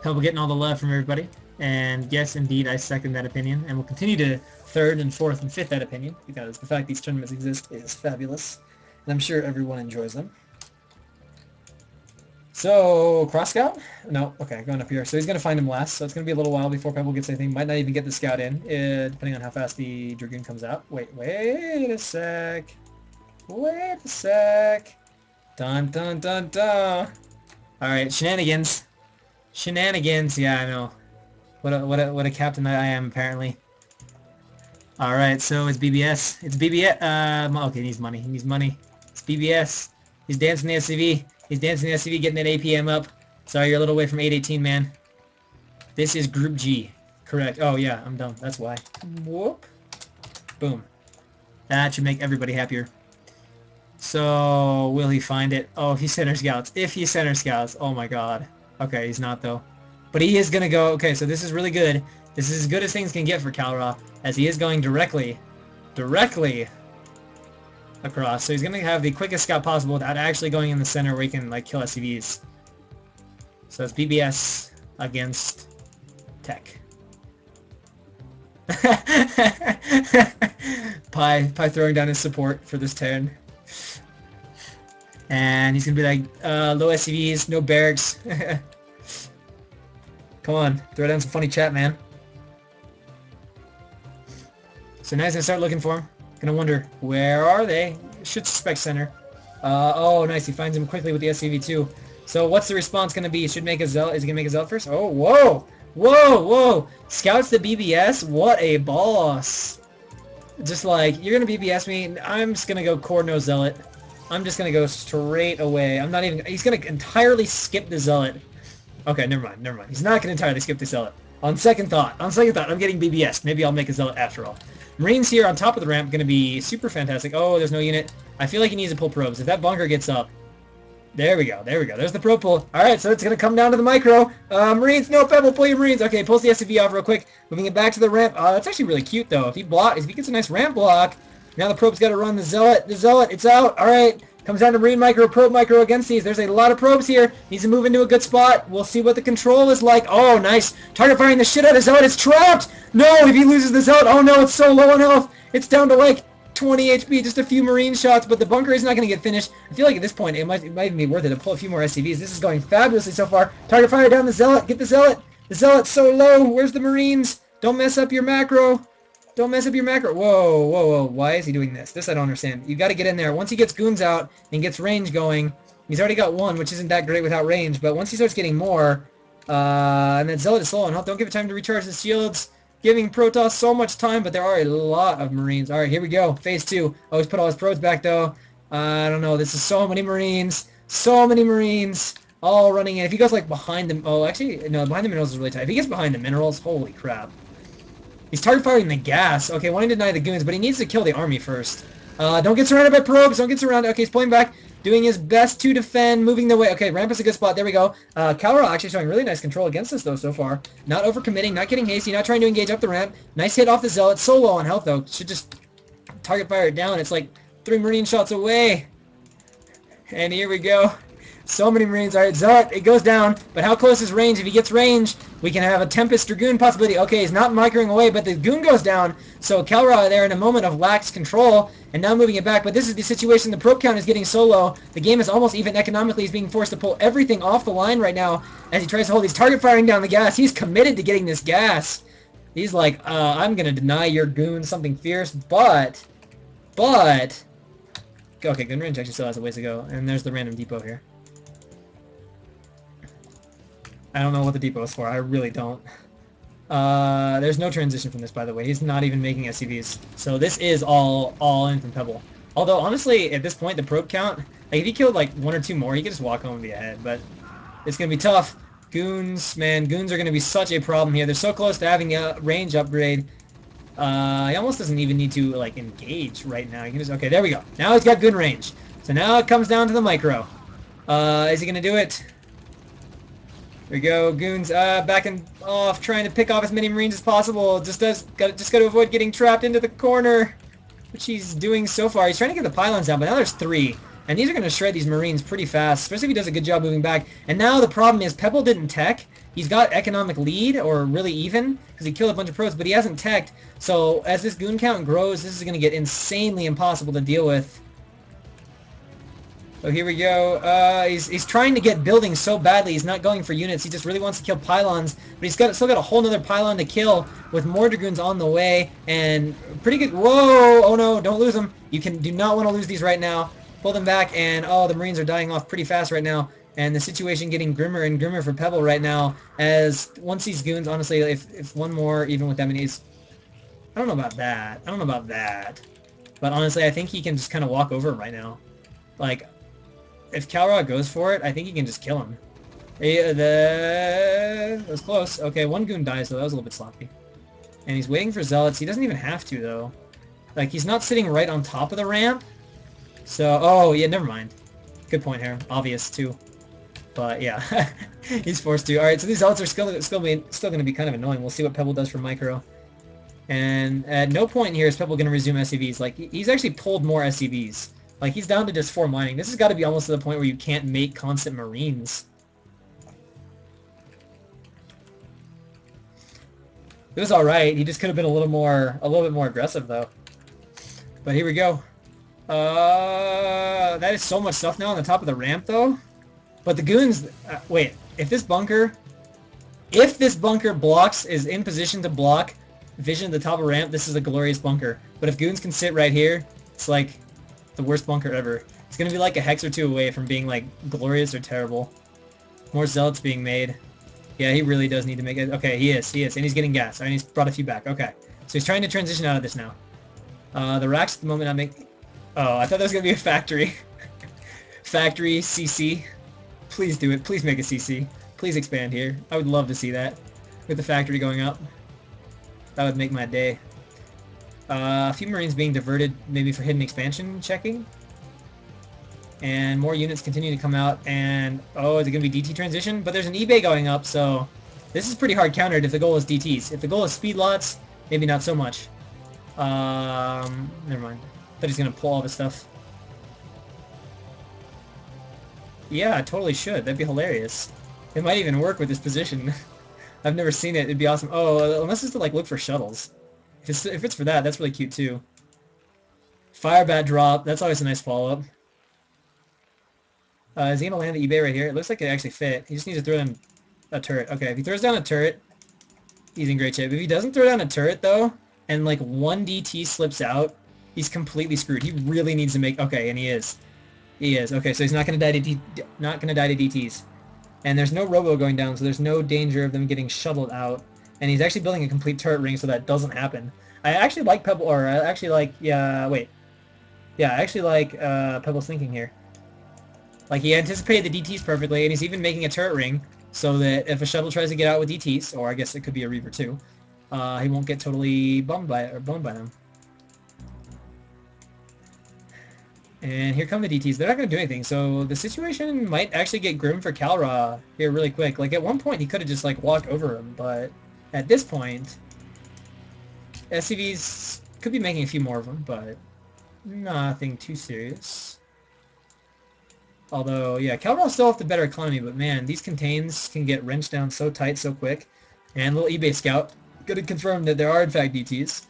Pebble getting all the love from everybody. And yes, indeed, I second that opinion. And we'll continue to third and fourth and fifth that opinion, because the fact these tournaments exist is fabulous. And I'm sure everyone enjoys them. So, Cross Scout? No, okay, going up here. So he's going to find him last, so it's going to be a little while before Pebble gets anything. Might not even get the Scout in, depending on how fast the Dragoon comes out. Wait a sec. Wait a sec. Dun, dun, dun, dun. Alright, shenanigans. Shenanigans, yeah, I know. What a captain I am, apparently. Alright, so it's BBS. It's BBS. Okay, he needs money. He needs money. It's BBS. He's dancing the SCV. He's dancing the SCV, getting that APM up. Sorry, you're a little away from 818, man. This is Group G. Correct. Oh, yeah, I'm dumb. That's why. Whoop. Boom. That should make everybody happier. So, will he find it? Oh, if he center scouts. If he center scouts. Oh, my God. Okay, he's not, though. But he is going to go... Okay, so this is really good. This is as good as things can get for Kalra, as he is going directly across. So he's going to have the quickest scout possible without actually going in the center where he can, like, kill SCVs. So it's BBS against Tech. Pi throwing down his support for this turn. And he's going to be like, low SCVs, no barracks. Come on, throw down some funny chat, man. So now he's going to start looking for him. Gonna wonder, where are they? Should suspect center. Oh, nice. He finds him quickly with the SCV too. So what's the response gonna be? Should make a Zealot. Is he gonna make a Zealot first? Oh, whoa! Whoa! Scouts the BBS? What a boss! Just like, you're gonna BBS me, I'm just gonna go Core no Zealot. I'm just gonna go straight away. I'm not even... He's gonna entirely skip the Zealot. Okay, never mind. He's not gonna entirely skip the Zealot. On second thought, I'm getting BBS. Maybe I'll make a Zealot after all. Marines here on top of the ramp going to be super fantastic. Oh, there's no unit. I feel like he needs to pull probes. If that bunker gets up... There we go. There's the probe pull. Alright, so it's going to come down to the micro. Marines, no, Pebble, pull your Marines. Okay, pulls the SCV off real quick. Moving it back to the ramp. That's actually really cute, though. If he gets a nice ramp block, now the probe's got to run the Zealot. The Zealot, it's out. Alright. Comes down to Marine micro, probe micro against these. There's a lot of probes here. Needs to move into a good spot. We'll see what the control is like. Oh, nice. Target firing the shit out of Zealot. It's trapped. No, if he loses the Zealot. Oh, no, it's so low on health. It's down to like 20 HP, just a few Marine shots, but the bunker is not going to get finished. I feel like at this point, it might even be worth it to pull a few more SCVs. This is going fabulously so far. Target fire down the Zealot. Get the Zealot. The Zealot's so low. Where's the Marines? Don't mess up your macro. Don't mess up your macro. Whoa. Why is he doing this? This I don't understand. You got to get in there. Once he gets goons out and gets range going, he's already got one, which isn't that great without range, but once he starts getting more, and then Zealot is slow on health, don't give it time to recharge his shields. Giving Protoss so much time, but there are a lot of Marines. Alright, here we go. Phase 2. Oh, he's put all his probes back, though. I don't know. This is so many Marines. So many Marines. All running in. If he goes, like, behind them... Oh, actually, no, behind the minerals is really tight. If he gets behind the minerals, holy crap. He's target firing the gas. Okay, wanting to deny the goons, but he needs to kill the army first. Don't get surrounded by probes. Don't get surrounded. Okay, he's pulling back. Doing his best to defend. Moving the way. Okay, ramp is a good spot. There we go. Calra actually showing really nice control against us, though, so far. Not overcommitting. Not getting hasty. Not trying to engage up the ramp. Nice hit off the Zealot. So low on health, though. Should just target fire it down. It's like 3 Marine shots away. And here we go. So many Marines. Alright, Zealot, it goes down. But how close is range? If he gets range, we can have a Tempest Dragoon possibility. Okay, he's not microing away, but the Goon goes down. So Calra there in a moment of lax control, and now moving it back. But this is the situation. The probe count is getting so low. The game is almost even economically. He's being forced to pull everything off the line right now as he tries to hold. He's target firing down the gas. He's committed to getting this gas. He's like, I'm going to deny your Goon something fierce, but... Okay, gun range actually still has a ways to go. And there's the random depot here. I don't know what the depot is for. I really don't. There's no transition from this, by the way. He's not even making SCVs. So this is all in from Pebble. Although, honestly, at this point, the probe count, like, if he killed, like, 1 or 2 more, he could just walk home and be ahead. But it's going to be tough. Goons, man, Goons are going to be such a problem here. They're so close to having a range upgrade. He almost doesn't even need to, like, engage right now. He can just... Okay, there we go. Now he's got good range. So now it comes down to the micro. Is he going to do it? There we go. Goons backing off, trying to pick off as many Marines as possible. Just got to avoid getting trapped into the corner, which he's doing so far. He's trying to get the pylons down, but now there's 3. And these are going to shred these Marines pretty fast, especially if he does a good job moving back. And now the problem is Pebble didn't tech. He's got economic lead, or really even, because he killed a bunch of probes, but he hasn't teched. So as this Goon count grows, this is going to get insanely impossible to deal with. So here we go. He's trying to get buildings so badly. He's not going for units. He just really wants to kill pylons. But he's still got a whole nother pylon to kill with more Dragoons on the way. And pretty good. Whoa! Oh no! Don't lose them. You do not want to lose these right now. Pull them back, and oh, the Marines are dying off pretty fast right now. And the situation getting grimmer and grimmer for Pebble right now. As once these Goons, honestly, if one more, even with that many, I don't know about that. I don't know about that. But honestly, I think he can just kind of walk over him right now. Like, if Calra goes for it, I think he can just kill him. That was close. Okay, 1 Goon dies, though. That was a little bit sloppy. And he's waiting for Zealots. He doesn't even have to, though. Like, he's not sitting right on top of the ramp. So, oh, yeah, never mind. Good point here. Obvious, too. But, yeah. He's forced to. Alright, so these Zealots are still going to be kind of annoying. We'll see what Pebble does for Micro. And at no point here is Pebble going to resume SCVs. Like, he's actually pulled more SCVs. Like, he's down to just 4 mining. This has got to be almost to the point where you can't make constant Marines. It was alright. He just could have been a little bit more aggressive, though. But here we go. That is so much stuff now on the top of the ramp, though. But the Goons... wait. If this bunker blocks, is in position to block vision at the top of the ramp, this is a glorious bunker. But if Goons can sit right here, it's like... the worst bunker ever. It's gonna be like a hex or 2 away from being like glorious or terrible. More Zealots being made. Yeah, he really does need to make it. Okay, he is, and he's getting gas. And he's brought a few back. Okay, so he's trying to transition out of this now. The racks at the moment I make. Oh, I thought that was gonna be a factory. Factory CC. Please do it. Please make a CC. Please expand here. I would love to see that with the factory going up. That would make my day. A few Marines being diverted, maybe for hidden expansion checking. And more units continue to come out. And, oh, is it going to be DT transition? But there's an eBay going up, so this is pretty hard countered if the goal is DTs. If the goal is speed lots, maybe not so much. Never mind. But he's going to pull all this stuff. Yeah, I totally should. That'd be hilarious. It might even work with this position. I've never seen it. It'd be awesome. Oh, unless it's to, like, look for shuttles. If it's for that, that's really cute too. Fire bat drop. That's always a nice follow-up. Is he going to land the eBay right here? It looks like it actually fit. He just needs to throw down a turret. Okay, if he throws down a turret, he's in great shape. If he doesn't throw down a turret, though, and like 1 DT slips out, he's completely screwed. He really needs to make... Okay, and he is. He is. Okay, so he's not going to die to DTs. And there's no robo going down, so there's no danger of them getting shuttled out. And he's actually building a complete turret ring so that doesn't happen. I actually like Pebble, or I actually like, yeah, wait. Yeah, I actually like Pebble's thinking here. Like, he anticipated the DTs perfectly, and he's even making a turret ring so that if a shuttle tries to get out with DTs, or I guess it could be a Reaver too, he won't get totally boned by them. And here come the DTs. They're not going to do anything, so the situation might actually get grim for Kalra here really quick. Like, at one point, he could have just, like, walked over him, but at this point, SCVs could be making a few more of them, but nothing too serious. Although, yeah, Kalra still have the better economy, but man, these contains can get wrenched down so tight so quick. And little eBay scout gonna confirm that there are, in fact, DTs,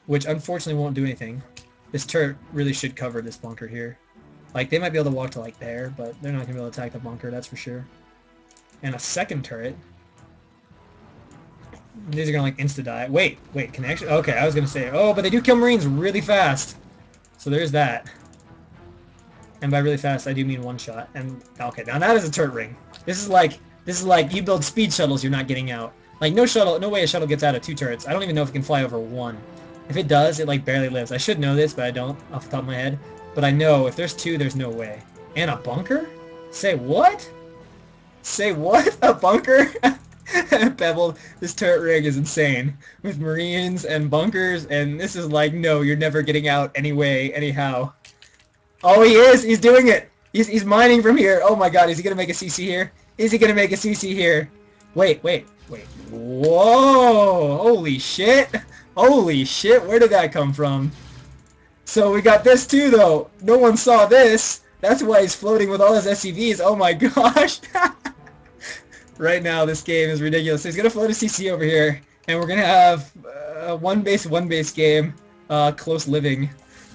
which unfortunately won't do anything. This turret really should cover this bunker here. Like, they might be able to walk to, like, there, but they're not going to be able to attack the bunker, that's for sure. And a second turret. These are going to, like, insta-die. Wait, can they actually... Okay, I was going to say... Oh, but they do kill Marines really fast. So there's that. And by really fast, I do mean one shot. And, okay, now that is a turret ring. This is like you build speed shuttles you're not getting out. Like, no way a shuttle gets out of 2 turrets. I don't even know if it can fly over 1. If it does, it, like, barely lives. I should know this, but I don't, off the top of my head. But I know if there's 2, there's no way. And a bunker? Say what? Say what? A bunker? Pebble, this turret rig is insane. With Marines and bunkers, and this is like, no, you're never getting out anyway, anyhow. Oh, he is! He's doing it! He's mining from here! Oh my god, is he gonna make a CC here? Is he gonna make a CC here? Wait. Whoa! Holy shit! Holy shit, where did that come from? So we got this too, though. No one saw this. That's why he's floating with all his SCVs. Oh my gosh. Right now, this game is ridiculous. So he's going to float a CC over here, and we're going to have one base game, close living.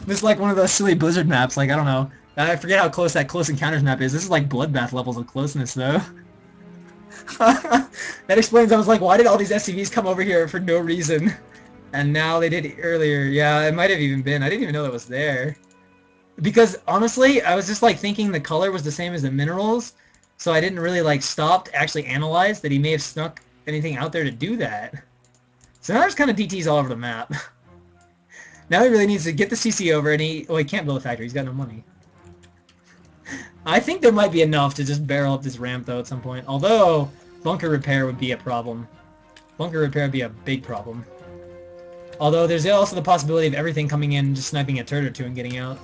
This is like one of those silly Blizzard maps. Like, I don't know. I forget how close that Close Encounters map is. This is like Bloodbath levels of closeness, though. That explains, I was like, why did all these SCVs come over here for no reason? And now they did earlier. Yeah, it might have even been. I didn't even know that was there. Because, honestly, I was just, like, thinking the color was the same as the minerals, so I didn't really, like, stop to actually analyze that he may have snuck anything out there to do that. So now there's kind of DTs all over the map. Now he really needs to get the CC over, and he can't build a factory. He's got no money. I think there might be enough to just barrel up this ramp, though, at some point. Although, bunker repair would be a problem. Bunker repair would be a big problem. Although there's also the possibility of everything coming in, just sniping a turret or 2 and getting out.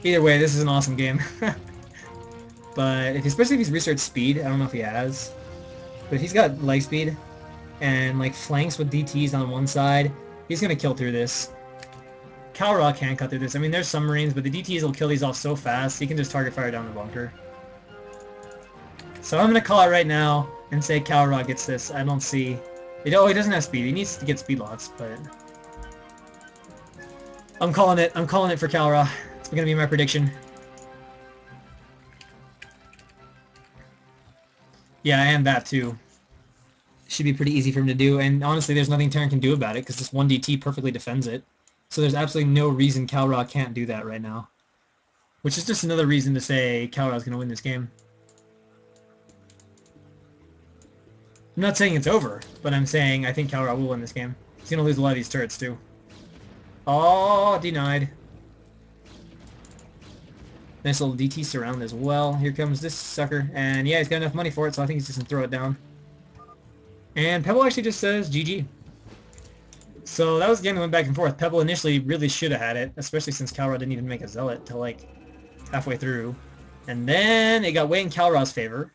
Either way, this is an awesome game. But especially if he's researched speed, I don't know if he has. But he's got leg speed and like flanks with DTs on one side. He's gonna kill through this. Kalra can't cut through this. I mean, there's some Marines, but the DTs will kill these off so fast, he can just target fire down the bunker. So I'm gonna call it right now and say Kalra gets this. I don't see... Oh, he doesn't have speed. He needs to get speed lots, but... I'm calling it. I'm calling it for Kalra. It's gonna be my prediction. Yeah, and that too. Should be pretty easy for him to do, and honestly, there's nothing Terran can do about it, because this 1 DT perfectly defends it. So there's absolutely no reason Kalra can't do that right now. Which is just another reason to say Kalra's gonna win this game. I'm not saying it's over, but I'm saying I think Kalra will win this game. He's gonna lose a lot of these turrets too. Oh, denied. Nice little DT surround as well. Here comes this sucker. And yeah, he's got enough money for it, so I think he's just gonna throw it down. And Pebble actually just says GG. So that was the game that went back and forth. Pebble initially really should have had it, especially since Kalra didn't even make a zealot till like halfway through. And then it got way in Kalra's favor.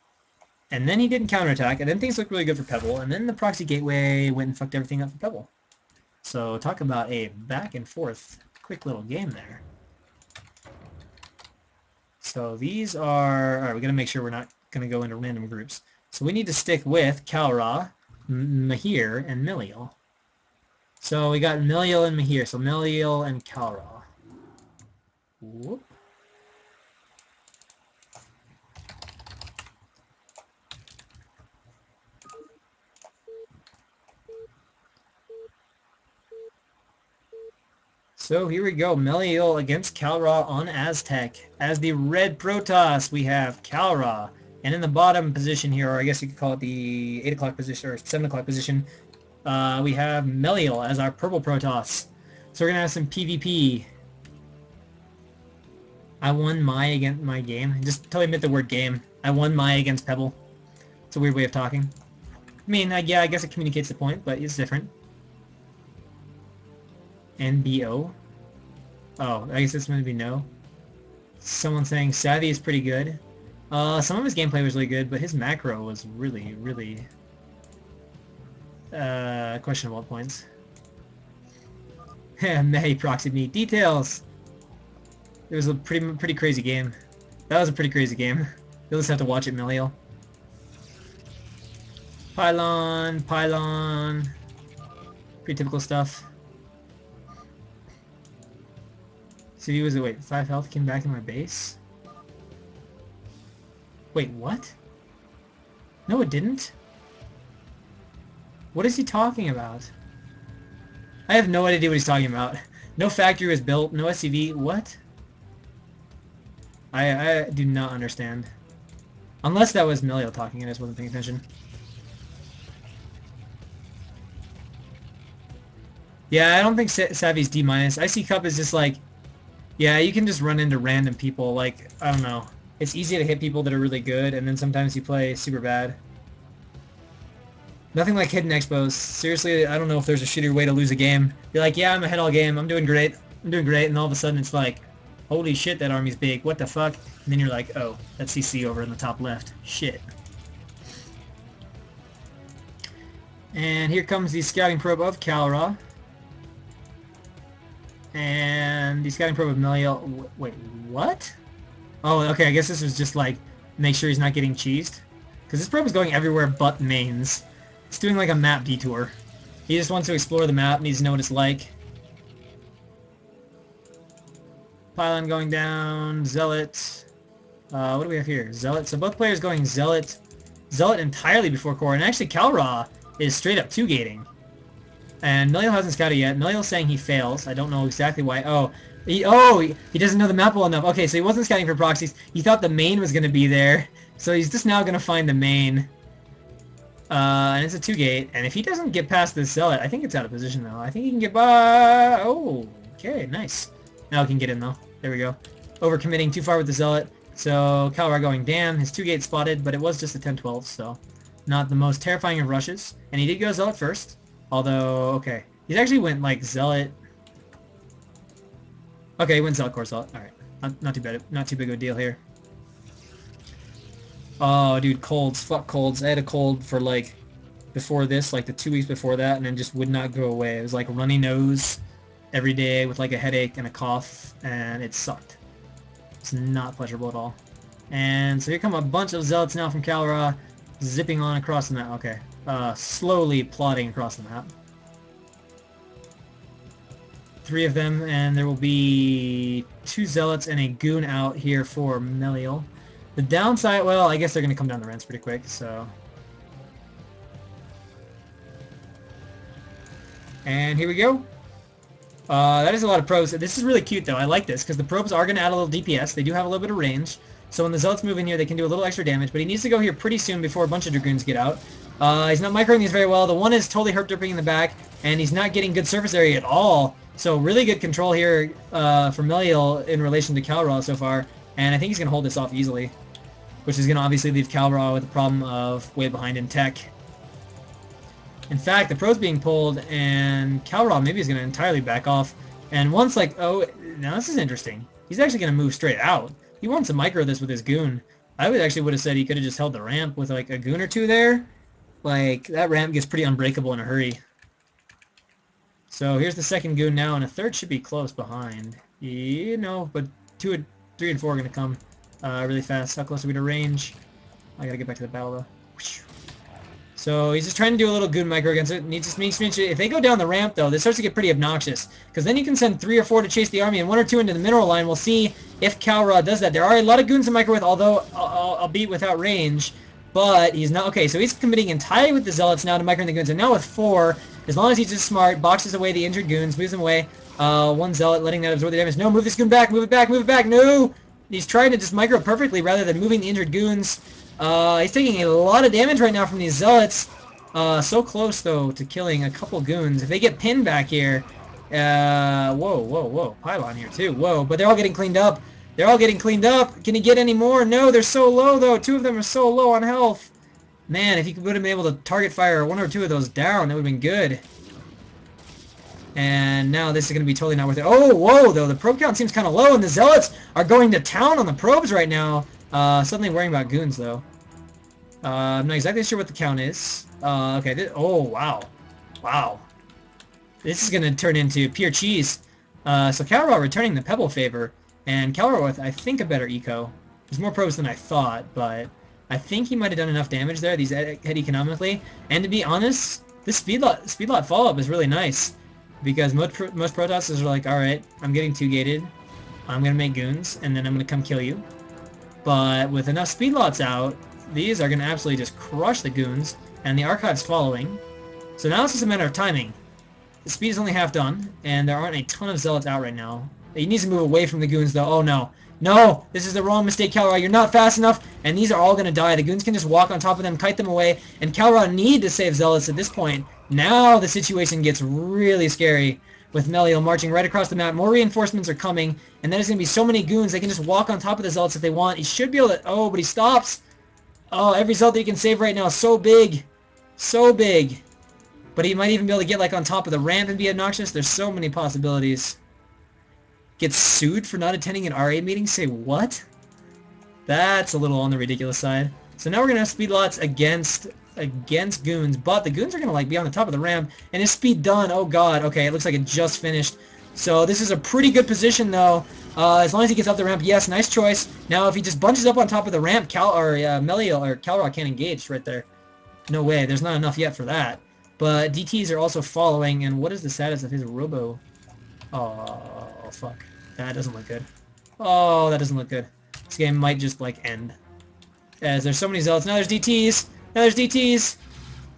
And then he didn't counterattack, and then things looked really good for Pebble, and then the proxy gateway went and fucked everything up for Pebble. So talk about a back and forth quick little game there. So these are... Alright, we gotta make sure we're not gonna go into random groups. So we need to stick with Kalra, Mmahir, and Mellial. So we got Mellial and Mmahir, so Mellial and Kalra. Whoop. So here we go, Mellial against Kalra on Aztec. As the red Protoss, we have Kalra. And in the bottom position here, or I guess you could call it the 8 o'clock position, or 7 o'clock position, we have Mellial as our purple Protoss. So we're going to have some PvP. I won my game. Just totally admit the word game. I won my against Pebble. It's a weird way of talking. I mean, yeah, I guess it communicates the point, but it's different. NBO. Oh, I guess it's meant to be no. Someone saying Savi is pretty good. Some of his gameplay was really good, but his macro was really, really questionable at points. May proxied me. Details! It was a pretty crazy game. That was a pretty crazy game. You'll just have to watch it, mellial. Pylon, pylon. Pretty typical stuff. So he was, wait, 5 health came back in my base? Wait, what? No, it didn't? What is he talking about? I have no idea what he's talking about. No factory was built, no SCV, what? I do not understand. Unless that was mellial talking, I just wasn't paying attention. Yeah, I don't think Savi's D-. IC Cup is just like, yeah, you can just run into random people, like, I don't know. It's easy to hit people that are really good, and then sometimes you play super bad. Nothing like hidden expos. Seriously, I don't know if there's a shittier way to lose a game. You're like, yeah, I'm ahead all game, I'm doing great, and all of a sudden it's like, holy shit, that army's big, what the fuck? And then you're like, oh, that's CC over in the top left. Shit. And here comes the scouting probe of Kalra. And the scouting probe of mellial. Wait, what? Oh, okay, I guess this was just like, make sure he's not getting cheesed. Because this probe is going everywhere but mains. It's doing like a map detour. He just wants to explore the map, needs to know what it's like. Pylon going down, Zealot. What do we have here? Zealot. So both players going Zealot. Zealot entirely before core. And actually Kalra is straight up 2-gating. And mellial hasn't scouted yet. Mellial's saying he fails. I don't know exactly why. He doesn't know the map well enough. Okay, so he wasn't scouting for proxies. He thought the main was going to be there. So he's just now going to find the main. And it's a 2-gate. And if he doesn't get past this Zealot, I think it's out of position, though. I think he can get by... Oh, okay, nice. Now he can get in, though. There we go. Overcommitting too far with the Zealot. So Kalra going, damn, his 2-gate spotted, but it was just a 10-12, so not the most terrifying of rushes. And he did go Zealot first. Although, okay. He actually went, like, Zealot. Okay, he went Zealot, core Zealot. Alright. Not too bad. Not too big of a deal here. Oh, dude, colds. Fuck colds. I had a cold for, like, before this, like, the 2 weeks before that, and then just would not go away. It was, like, runny nose every day with, like, a headache and a cough, and it sucked. It's not pleasurable at all. And so here come a bunch of Zealots now from Kalra, zipping on across the map. Okay. Slowly plodding across the map. 3 of them, and there will be 2 Zealots and a Goon out here for mellial. The downside, well, I guess they're going to come down the ramps pretty quick, so... And here we go. That is a lot of probes. This is really cute, though. I like this, because the probes are going to add a little DPS. They do have a little bit of range. So when the Zealots move in here, they can do a little extra damage, but he needs to go here pretty soon before a bunch of Dragoons get out. He's not microing these very well. The one is totally herp-derping in the back, and he's not getting good surface area at all. So really good control here for mellial in relation to Kalra so far, and I think he's going to hold this off easily, which is going to obviously leave Kalra with the problem of way behind in tech. In fact, the pro's being pulled, and Kalra maybe is going to entirely back off. And once, like, oh, now this is interesting. He's actually going to move straight out. He wants to micro this with his Goon. I would have said he could have just held the ramp with, like, a Goon or 2 there. Like, that ramp gets pretty unbreakable in a hurry. So here's the second Goon now, and a third should be close behind. You know, but 2, 3, and 4 are going to come really fast. How close are we to range? I got to get back to the battle, though. So he's just trying to do a little Goon micro against it. And he just makes me... If they go down the ramp, though, this starts to get pretty obnoxious. Because then you can send 3 or 4 to chase the army, and 1 or 2 into the mineral line. We'll see if Kalra does that. There are a lot of Goons to micro with, although albeit without range. But he's not... Okay, so he's committing entirely with the Zealots now to microing the Goons. And now with 4, as long as he's just smart, boxes away the injured Goons, moves them away. 1 Zealot, letting that absorb the damage. No, move this Goon back, move it back, move it back. No! He's trying to just micro perfectly rather than moving the injured Goons. He's taking a lot of damage right now from these Zealots. So close, though, to killing a couple Goons. If they get pinned back here... whoa. Pylon here, too. Whoa, but they're all getting cleaned up. They're all getting cleaned up. Can he get any more? No, they're so low, though. 2 of them are so low on health. Man, if he would have been able to target fire 1 or 2 of those down, that would have been good. And now this is going to be totally not worth it. Oh, whoa, though. The probe count seems kind of low, and the Zealots are going to town on the probes right now. Suddenly worrying about goons, though. I'm not exactly sure what the count is. Okay. Oh, wow. Wow. This is going to turn into pure cheese. So Calra returning the Pebble favor, and Calra with, I think, a better eco. There's more probes than I thought, but I think he might have done enough damage there. These head economically. And to be honest, this speed lot follow-up is really nice. Because most Protosses are like, alright, I'm getting 2-gated. I'm going to make goons, and then I'm going to come kill you. But with enough speed lots out, these are going to absolutely just crush the goons, and the Archive's following. So now it's just a matter of timing. The speed is only half done, and there aren't a ton of Zealots out right now. He needs to move away from the goons, though. Oh, no. No! This is the wrong mistake, Calra. You're not fast enough, and these are all going to die. The goons can just walk on top of them, kite them away, and Calra need to save Zealots at this point. Now the situation gets really scary with mellial marching right across the map. More reinforcements are coming, and there's going to be so many goons. They can just walk on top of the Zealots if they want. He should be able to... Oh, but he stops. Oh, every Zealot that he can save right now is so big. So big. But he might even be able to get like on top of the ramp and be obnoxious. There's so many possibilities. Gets sued for not attending an RA meeting? Say what? That's a little on the ridiculous side. So now we're gonna have speed lots against goons, but the goons are gonna like be on the top of the ramp, and his speed done. Oh god. Okay, it looks like it just finished. So this is a pretty good position though. As long as he gets up the ramp, yes, nice choice. Now if he just bunches up on top of the ramp, mellial or Calra can't engage right there. No way. There's not enough yet for that. But DTs are also following, and what is the status of his robo? Oh, fuck. That doesn't look good. Oh, that doesn't look good. This game might just, like, end. As there's so many Zealots. Now there's DTs! Now there's DTs!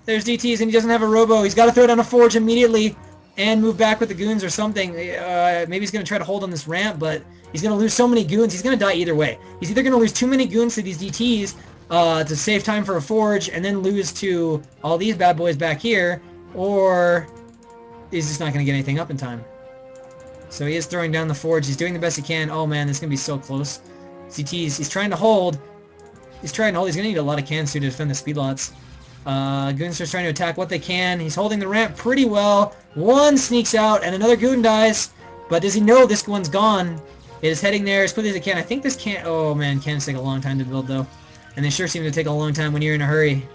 There's DTs, and he doesn't have a robo. He's got to throw down a forge immediately and move back with the goons or something. Maybe he's going to try to hold on this ramp, but he's going to lose so many goons. He's going to die either way. He's either going to lose too many goons to these DTs, to save time for a forge, and then lose to all these bad boys back here, or he's just not going to get anything up in time. So he is throwing down the forge. He's doing the best he can. Oh man, this is going to be so close. CTs, he's trying to hold. He's trying to hold. He's going to need a lot of cans to defend the speed lots. Goons are trying to attack what they can. He's holding the ramp pretty well. One sneaks out, and another goon dies. But does he know this one's gone? It is heading there as quickly as it can. I think this can't... Oh man, cannons take a long time to build though. And they sure seem to take a long time when you're in a hurry.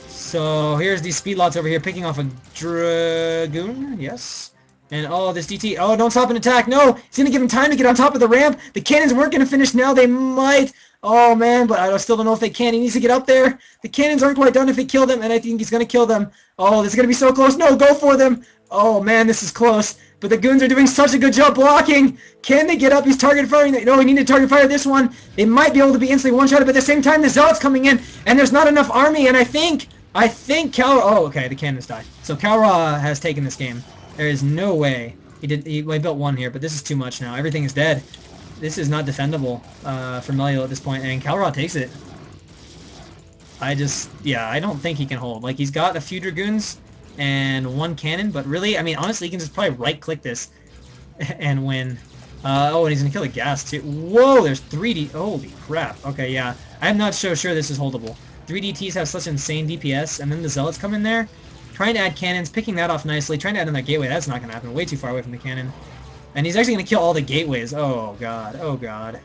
So here's these speed lots over here picking off a dragoon. Yes. And oh, this DT. Oh, don't stop and attack. No! He's going to give him time to get on top of the ramp. The cannons weren't going to finish now. They might. Oh, man, but I still don't know if they can. He needs to get up there. The cannons aren't quite done if they kill them, and I think he's going to kill them. Oh, this is going to be so close. No, go for them. Oh, man, this is close. But the goons are doing such a good job blocking. Can they get up? He's target firing. No, we need to target fire this one. They might be able to be instantly one-shotted, but at the same time, the Zealot's coming in, and there's not enough army, and I think Calra... Oh, okay, the cannons died. So Calra has taken this game. There is no way. He built one here, but this is too much now. Everything is dead. This is not defendable for mellial at this point, and Calra takes it. I don't think he can hold. Like, he's got a few dragoons and one cannon, but really, I mean, honestly, he can just probably right-click this and win. Oh, and he's gonna kill the gas, too. Whoa, there's 3D... Holy crap. Okay, yeah. I'm not so sure this is holdable. 3DTs have such insane DPS, and then the Zealots come in there, trying to add cannons, picking that off nicely, trying to add in that gateway. That's not gonna happen. Way too far away from the cannon. And he's actually going to kill all the gateways. Oh, God. Oh, God.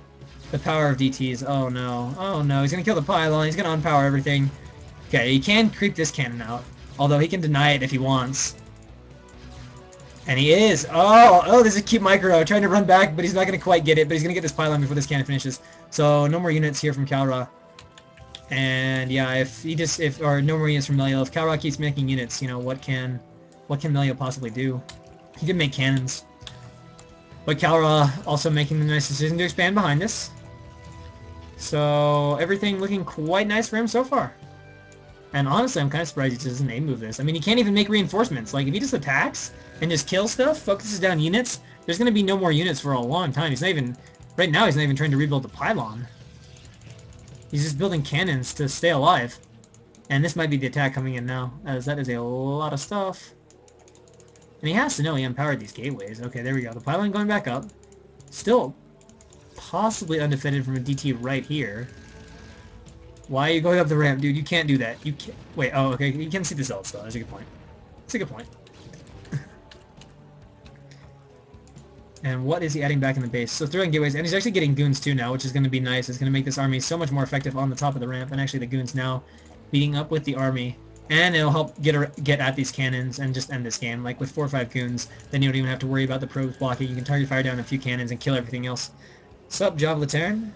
The power of DTs. Oh, no. Oh, no. He's going to kill the pylon. He's going to unpower everything. Okay, he can creep this cannon out. Although he can deny it if he wants. And he is. Oh, this is a cute micro. Trying to run back, but he's not going to quite get it. But he's going to get this pylon before this cannon finishes. So, no more units here from Calra. And, yeah, or no more units from mellial. If Calra keeps making units, you know, what can mellial possibly do? He can make cannons. But Calra also making the nice decision to expand behind this. So everything looking quite nice for him so far. And honestly, I'm kind of surprised he just doesn't A-move this. I mean, he can't even make reinforcements. Like, if he just attacks and just kills stuff, focuses down units, there's going to be no more units for a long time. He's not even... Right now, he's not even trying to rebuild the pylon. He's just building cannons to stay alive. And this might be the attack coming in now, as that is a lot of stuff. And he has to know he empowered these gateways. Okay, there we go. The pylon going back up. Still possibly undefended from a DT right here. Why are you going up the ramp, dude? You can't do that. You can't... Wait, oh, okay. You can see the Zealots, though. That's a good point. That's a good point. And what is he adding back in the base? So throwing gateways, and he's actually getting goons too now, which is going to be nice. It's going to make this army so much more effective on the top of the ramp, and actually the goons now beating up with the army. And it'll help get at these cannons and just end this game. Like with 4 or 5 goons, then you don't even have to worry about the probes blocking. You can target fire down a few cannons and kill everything else. Sup, Job Laterne?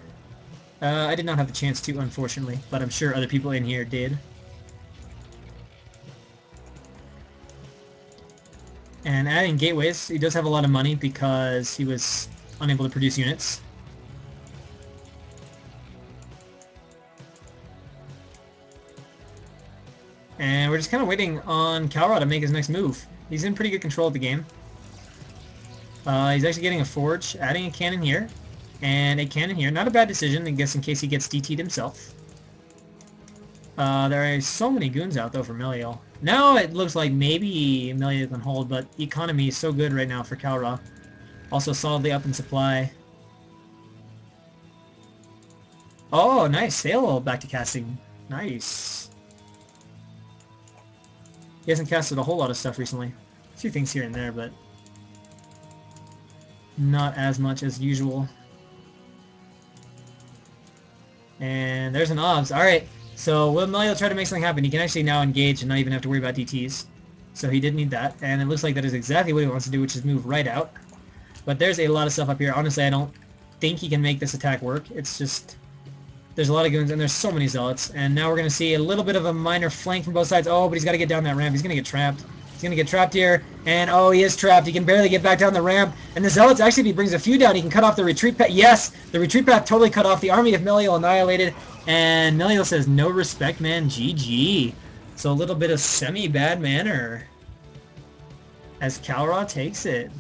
I did not have the chance to, unfortunately, but I'm sure other people in here did. And adding gateways, he does have a lot of money because he was unable to produce units. And we're just kind of waiting on Kalra to make his next move. He's in pretty good control of the game. He's actually getting a forge, adding a cannon here, and a cannon here. Not a bad decision, I guess, in case he gets DT'd himself. There are so many goons out, though, for Mellial. Now it looks like maybe Mellial can hold, but economy is so good right now for Kalra. Also solidly up in supply. Oh, nice. Sail back to casting. Nice. He hasn't casted a whole lot of stuff recently. A few things here and there, but not as much as usual. And there's an obs. Alright. So will Mellial try to make something happen? He can actually now engage and not even have to worry about DTs. So he did need that. And it looks like that is exactly what he wants to do, which is move right out. But there's a lot of stuff up here. Honestly, I don't think he can make this attack work. It's just... there's a lot of goons, and there's so many zealots. And now we're going to see a little bit of a minor flank from both sides. Oh, but he's got to get down that ramp. He's going to get trapped. He's going to get trapped here. And, oh, he is trapped. He can barely get back down the ramp. And the zealots, actually, if he brings a few down, he can cut off the retreat path. Yes, the retreat path totally cut off. The army of Mellial annihilated. And Mellial says, no respect, man. GG. So a little bit of semi-bad manner as Kalra takes it.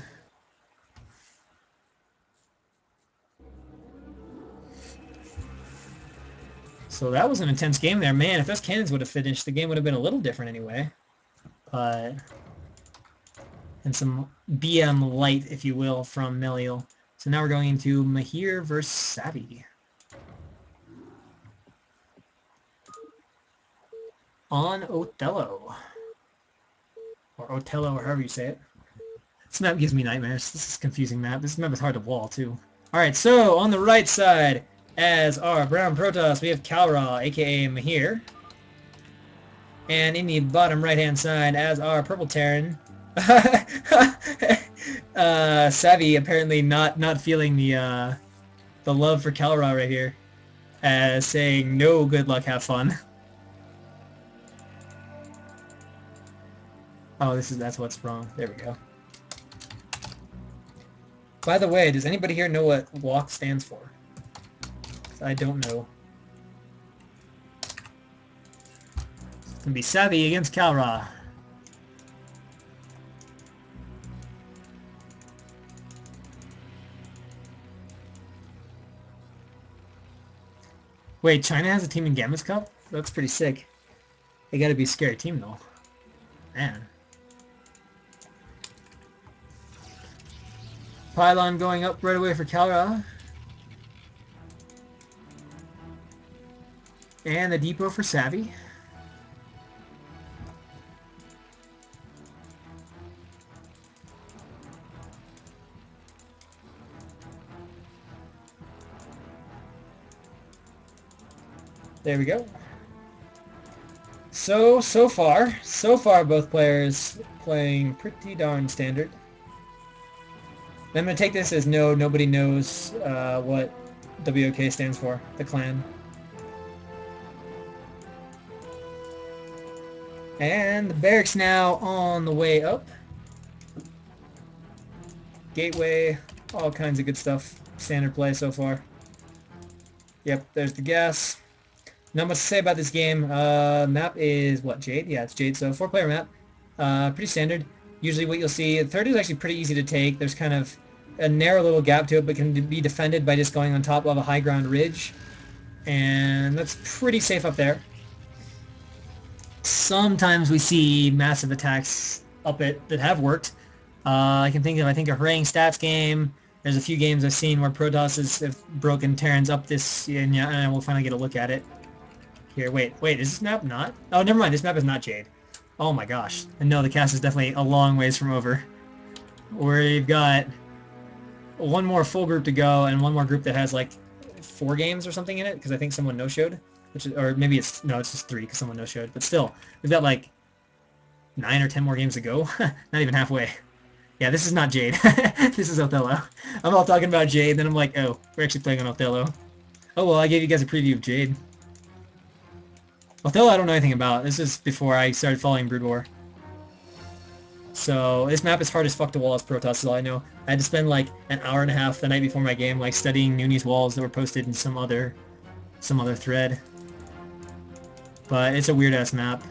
So that was an intense game there. Man, if those cannons would have finished, the game would have been a little different anyway. But... and some BM light, if you will, from Mellial. So now we're going into Mmahir versus Savi. On Othello. Or Otello, or however you say it. This map gives me nightmares. This is a confusing map. This map is hard to wall, too. Alright, so on the right side, as our brown Protoss, we have Kalra, aka Mmahir. And in the bottom right-hand side, as our purple Terran, Savi apparently not feeling the love for Kalra right here, as saying no, good luck, have fun. Oh, that's what's wrong. There we go. By the way, does anybody here know what walk stands for? I don't know. It's gonna be Savi against Kalra. Wait, China has a team in Gamma's Cup? That's pretty sick. They gotta be a scary team, though. Man. Pylon going up right away for Kalra. And the depot for Savi. There we go. So far both players playing pretty darn standard. I'm going to take this as no, nobody knows what WOK stands for, the clan. And the barracks now on the way up. Gateway, all kinds of good stuff. Standard play so far. Yep, there's the gas. Not much to say about this game. Map is, what, Jade? Yeah, it's Jade, so 4-player map. Pretty standard. Usually what you'll see, third is actually pretty easy to take. There's kind of a narrow little gap to it, but can be defended by just going on top of a high ground ridge. And that's pretty safe up there. Sometimes we see massive attacks up it that have worked. I think a Harangue Stats game. There's a few games I've seen where Protosses have broken Terrans up this, and yeah, and we'll finally get a look at it. Here, wait, is this map not? Oh, never mind, this map is not Jade. Oh my gosh. And no, the cast is definitely a long ways from over. We've got one more full group to go, and one more group that has like 4 games or something in it, because I think someone no-showed, or maybe it's just 3 because someone no-showed. But still, we've got like 9 or 10 more games to go. Not even halfway. Yeah, this is not Jade. This is Othello. I'm all talking about Jade, then I'm like, oh, we're actually playing on Othello. Oh well, I gave you guys a preview of Jade. Othello I don't know anything about. This is before I started following Brood War. So this map is hard as fuck to wall as Protoss is all I know. I had to spend like an hour and a half the night before my game like studying Nooney's walls that were posted in some other thread. But it's a weird ass map.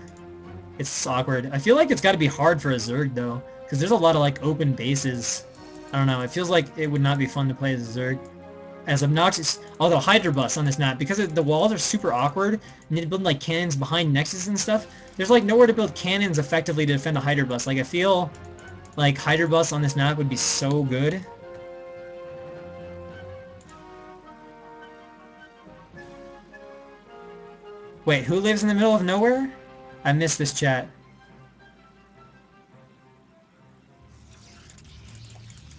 It's awkward. I feel like it's got to be hard for a Zerg though, because there's a lot of like open bases. I don't know. It feels like it would not be fun to play as a Zerg. As obnoxious, although Hydra Bus on this map, because the walls are super awkward, you need to build like cannons behind nexus and stuff. There's like nowhere to build cannons effectively to defend a Hydra Bus. Like I feel like Hydra Bus on this map would be so good. Wait, who lives in the middle of nowhere? I missed this chat.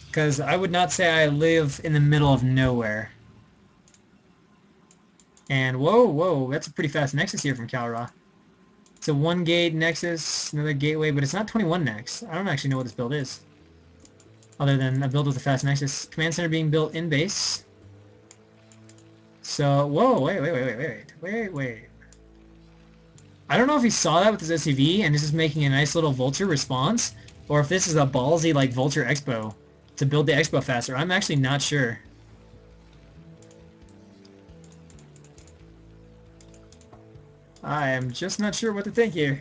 Because I would not say I live in the middle of nowhere. And whoa, that's a pretty fast nexus here from Kalra. It's a 1-gate nexus, another gateway, but it's not 21 nex. I don't actually know what this build is. Other than a build with a fast nexus. Command center being built in base. So, whoa, wait. I don't know if he saw that with his SUV and is just making a nice little Vulture response, or if this is a ballsy like Vulture Expo to build the Expo faster. I'm actually not sure. I am just not sure what to think here.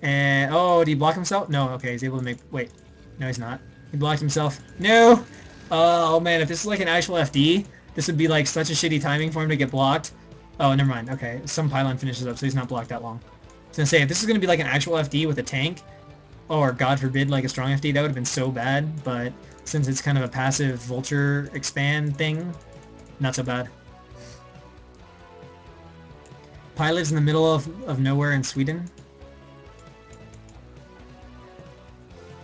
And, oh, did he block himself? No, okay, he's able to make, wait. No, he's not. He blocked himself. No! Oh, man, if this is like an actual FD, this would be like such a shitty timing for him to get blocked. Oh, never mind. Okay, some pylon finishes up, so he's not blocked that long. I was gonna say, if this is gonna be like an actual FD with a tank, or God forbid, like a strong FD, that would have been so bad, but since it's kind of a passive Vulture expand thing, not so bad. Pi lives in the middle of nowhere in Sweden.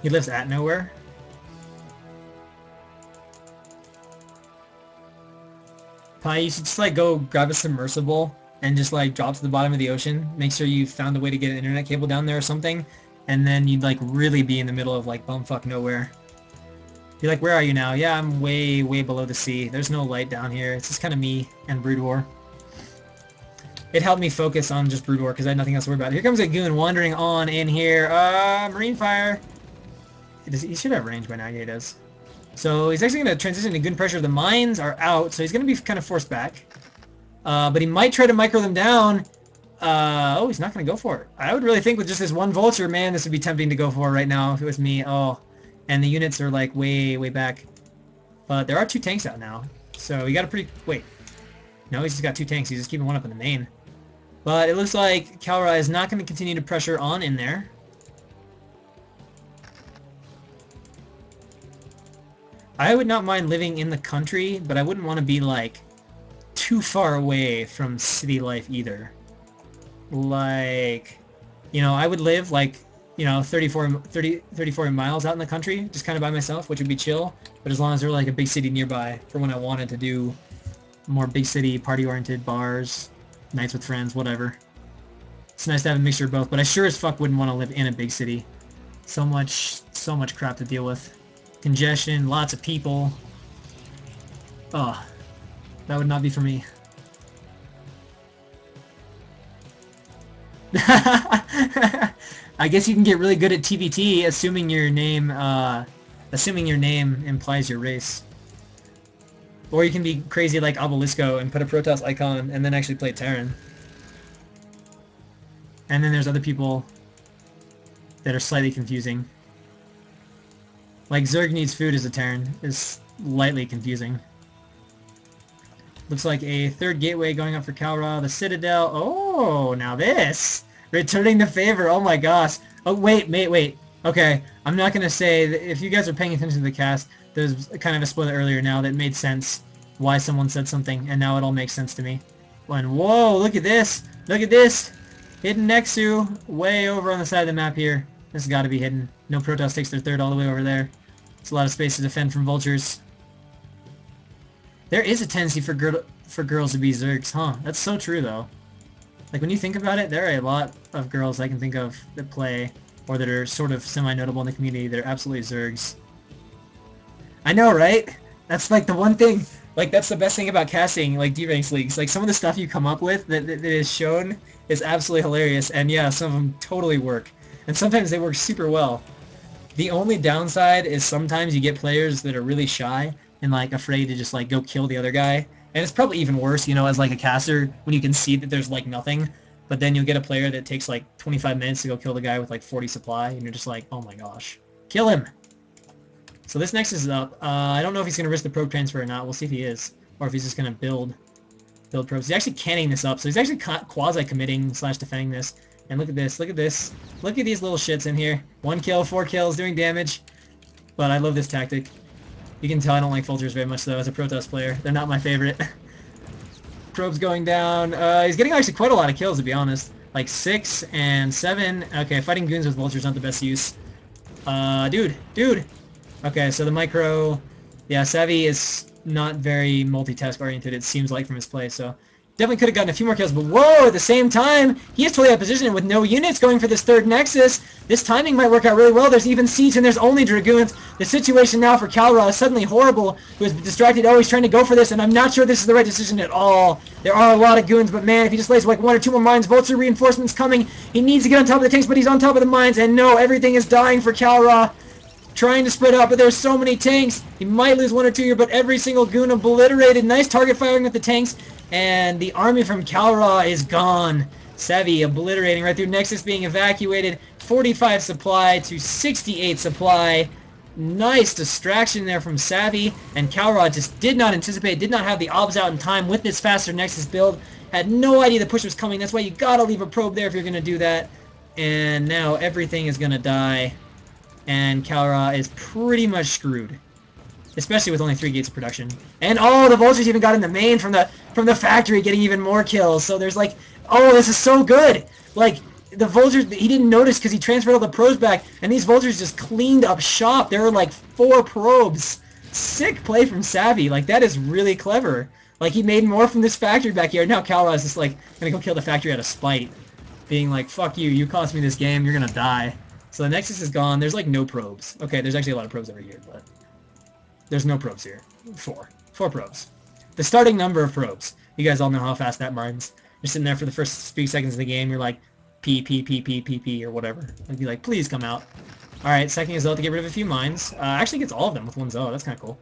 He lives at nowhere. Pi, you should just like go grab a submersible and just like drop to the bottom of the ocean. Make sure you found a way to get an internet cable down there or something, and then you'd like really be in the middle of like bumfuck nowhere. Be like, where are you now? Yeah, I'm way below the sea. There's no light down here. It's just kind of me and Brood War. It helped me focus on just Brood War because I had nothing else to worry about. Here comes a goon wandering on in here. Marine fire. He should have range by now. Yeah, he does. So he's actually going to transition to good pressure. The mines are out, so he's going to be kind of forced back. But he might try to micro them down. Oh, he's not going to go for it. I would really think with just this one Vulture, man, this would be tempting to go for right now if it was me. Oh, and the units are like way back. But there are 2 tanks out now. So he got a pretty... Wait. No, he's just got 2 tanks. He's just keeping one up in the main. But it looks like Kalra is not going to continue to pressure on in there. I would not mind living in the country, but I wouldn't want to be like too far away from city life either. Like, you know, I would live like, you know, 34 miles out in the country, just kind of by myself, which would be chill. But as long as there were like a big city nearby for when I wanted to do more big city, party-oriented bars, nights with friends, whatever. It's nice to have a mixture of both, but I sure as fuck wouldn't want to live in a big city. So much crap to deal with. Congestion, lots of people. Oh, that would not be for me. I guess you can get really good at TVT, assuming your name implies your race. Or you can be crazy like Obelisco and put a Protoss icon and then actually play Terran. And then there's other people that are slightly confusing. Like Zerg needs food as a Terran is lightly confusing. Looks like a 3rd gateway going up for Kalra. The Citadel. Oh, now this! Returning the favor. Oh my gosh. Oh, wait. Okay, I'm not going to say that if you guys are paying attention to the cast, there's kind of a spoiler earlier now that made sense why someone said something, and now it all makes sense to me. When, whoa, look at this! Look at this! Hidden Nexu, way over on the side of the map here. This has got to be hidden. No Protoss takes their 3rd all the way over there. It's a lot of space to defend from vultures. There is a tendency for girls to be Zergs, huh? That's so true, though. Like, when you think about it, there are a lot of girls I can think of that play, or that are sort of semi-notable in the community that are absolutely Zergs. I know, right? That's, like, the one thing, like, that's the best thing about casting, like, D-Ranks leagues. Like, some of the stuff you come up with that is shown is absolutely hilarious, and yeah, some of them totally work. And sometimes they work super well. The only downside is sometimes you get players that are really shy and like afraid to just like go kill the other guy. And it's probably even worse, you know, as like a caster when you can see that there's like nothing. But then you'll get a player that takes like 25 minutes to go kill the guy with like 40 supply and you're just like, oh my gosh. Kill him! So this Nexus is up. I don't know if he's going to risk the probe transfer or not. We'll see if he is. Or if he's just going to build probes. He's actually canning this up. So he's actually quasi-committing / defending this. And look at this, look at this. Look at these little shits in here. 1 kill, 4 kills, doing damage. But I love this tactic. You can tell I don't like vultures very much though as a Protoss player. They're not my favorite. Probe's going down. He's getting actually quite a lot of kills to be honest. Like 6 and 7. Okay, fighting goons with vultures not the best use. Dude. Okay, so the micro... Yeah, Savi is not very multitask oriented it seems like from his play, so... Definitely could have gotten a few more kills, but whoa, at the same time, he is totally out of position, and with no units going for this third Nexus, this timing might work out really well. There's even siege, and there's only Dragoons. The situation now for Kalra is suddenly horrible, who is distracted. Oh, he's trying to go for this, and I'm not sure this is the right decision at all. There are a lot of goons, but man, if he just lays like 1 or 2 more mines, vulture reinforcements coming. He needs to get on top of the tanks, but he's on top of the mines, and no, everything is dying for Kalra. Trying to spread out, but there's so many tanks. He might lose 1 or 2 here, but every single goon obliterated. Nice target firing with the tanks. And the army from Kalra is gone. Savi obliterating right through. Nexus being evacuated. 45 supply to 68 supply. Nice distraction there from Savi. And Kalra just did not anticipate, did not have the obs out in time with this faster Nexus build. Had no idea the push was coming. That's why you gotta leave a probe there if you're gonna do that. And now everything is gonna die. And Kalra is pretty much screwed. Especially with only 3 gates of production. And oh, the vultures even got in the main from the factory, getting even more kills. So there's like, oh, this is so good. Like, the vultures, he didn't notice because he transferred all the probes back, and these vultures just cleaned up shop. There were like 4 probes. Sick play from Savi. Like, that is really clever. Like, he made more from this factory back here. Now Kalra is just like, gonna go kill the factory out of spite. Being like, fuck you, you cost me this game, you're gonna die. So the Nexus is gone. There's like no probes. Okay, there's actually a lot of probes over here, but there's no probes here. 4 probes. The starting number of probes. You guys all know how fast that mines. You're sitting there for the first few seconds of the game, you're like, P, or whatever. I'd be like, please come out. Alright, second is Zealot to get rid of a few mines. Actually gets all of them with 1 Zealot, that's kind of cool.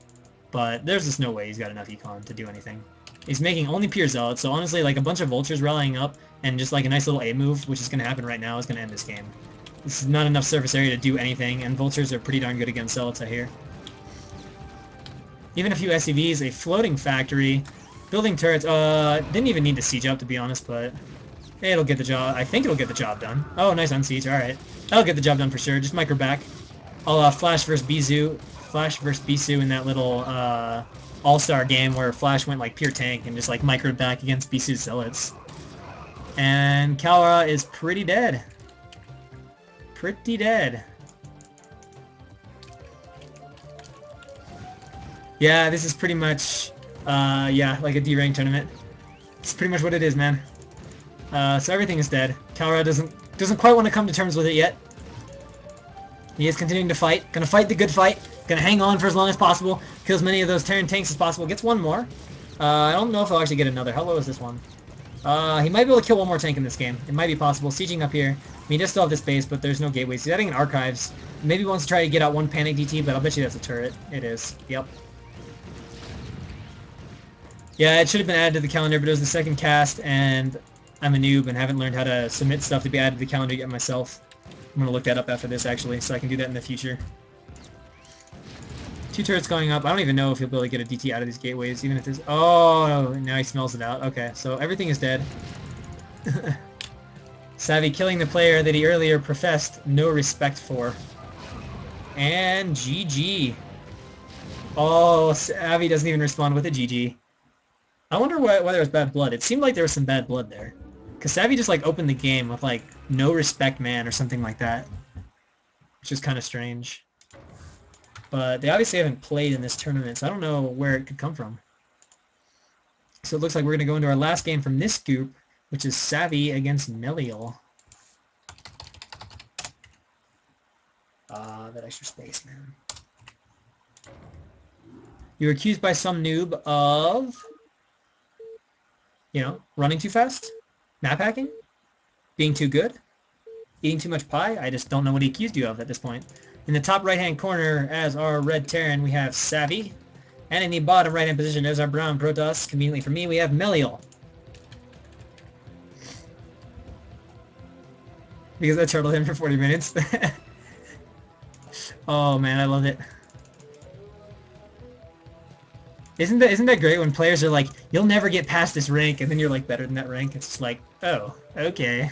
But there's just no way he's got enough econ to do anything. He's making only pure Zealots, so honestly, like a bunch of vultures rallying up, and just like a nice little A move, which is going to happen right now, is going to end this game. This is not enough surface area to do anything, and vultures are pretty darn good against Zealots, I hear. Even a few SCVs, a floating factory, building turrets, didn't even need to siege up to be honest, but it'll get the job, I think it'll get the job done. Oh, nice unsiege, alright. That'll get the job done for sure, just micro back. I'll Flash versus Bisu in that little, all-star game where Flash went like pure tank and just like microed back against Bisu's Zealots. And Kalra is pretty dead. Pretty dead. Yeah, this is pretty much, yeah, like a D-rank tournament. It's pretty much what it is, man. So everything is dead. Kalra doesn't quite want to come to terms with it yet. He is continuing to fight. Gonna fight the good fight. Gonna hang on for as long as possible. Kill as many of those Terran tanks as possible. Gets 1 more. I don't know if I'll actually get another. How low is this one? He might be able to kill 1 more tank in this game. It might be possible. Sieging up here. I mean, he does still have this base, but there's no gateways. He's adding an archives. Maybe wants to try to get out 1 panic DT, but I'll bet you that's a turret. It is. Yep. Yeah, it should have been added to the calendar, but it was the second cast, and I'm a noob and haven't learned how to submit stuff to be added to the calendar yet myself. I'm gonna look that up after this, actually, so I can do that in the future. 2 turrets going up. I don't even know if he'll be able to get a DT out of these gateways, even if there's... Oh, now he smells it out. Okay, so everything is dead. Savi killing the player that he earlier professed no respect for. And GG. Oh, Savi doesn't even respond with a GG. I wonder whether it was bad blood. It seemed like there was some bad blood there. Because Savi just like opened the game with like no respect man or something like that. Which is kind of strange. But they obviously haven't played in this tournament, so I don't know where it could come from. So it looks like we're going to go into our last game from this group, which is Savi against Mellial. That extra space, man. You were accused by some noob of, you know, running too fast, map hacking, being too good, eating too much pie. I just don't know what he accused you of at this point. In the top right-hand corner, as our red Terran, we have Savi. And in the bottom right-hand position, as our brown Protoss, conveniently for me, we have Mellial. Because I turtled him for 40 minutes. Oh man, I love it. Isn't that great when players are like, you'll never get past this rank, and then you're like better than that rank? It's just like, oh, okay.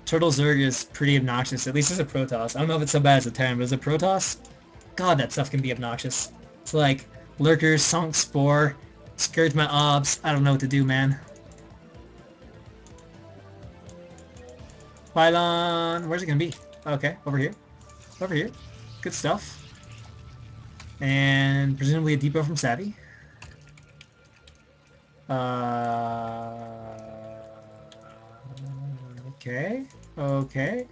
Turtle Zerg is pretty obnoxious, at least as a Protoss. I don't know if it's so bad as a Terran, but as a Protoss, God, that stuff can be obnoxious. It's like, Lurkers, Sunk Spore, Scourge my obs, I don't know what to do, man. Pylon, where's it gonna be? Okay, over here. Over here. Good stuff. And presumably a depot from Savi. Okay. Okay.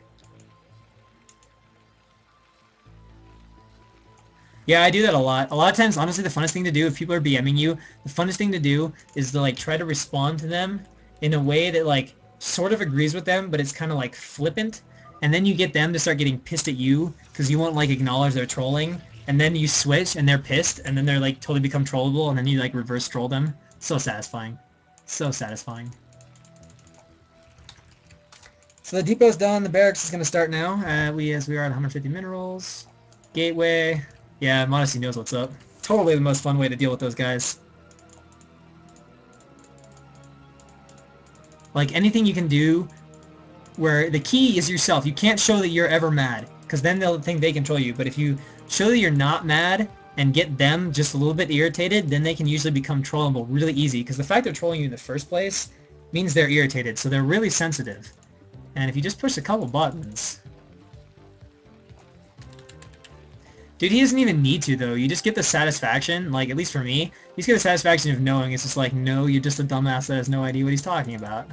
Yeah, I do that a lot. A lot of times, honestly, the funnest thing to do if people are BMing you, the funnest thing to do is to like try to respond to them in a way that like sort of agrees with them, but it's kind of like flippant. And then you get them to start getting pissed at you because you won't like acknowledge they're trolling. And then you switch and they're pissed and then they're like totally become trollable and then you like reverse troll them. So satisfying. So satisfying. So the depot's done. The barracks is going to start now. As we are at 150 minerals. Gateway. Yeah, Modesty knows what's up. Totally the most fun way to deal with those guys. Like anything you can do where the key is yourself. You can't show that you're ever mad because then they'll think they control you. But if you show that you're not mad and get them just a little bit irritated, then they can usually become trollable really easy because the fact they're trolling you in the first place means they're irritated. So they're really sensitive. And if you just push a couple buttons... Dude, he doesn't even need to, though. You just get the satisfaction, like, at least for me, you just get the satisfaction of knowing it's just like, no, you're just a dumbass that has no idea what he's talking about.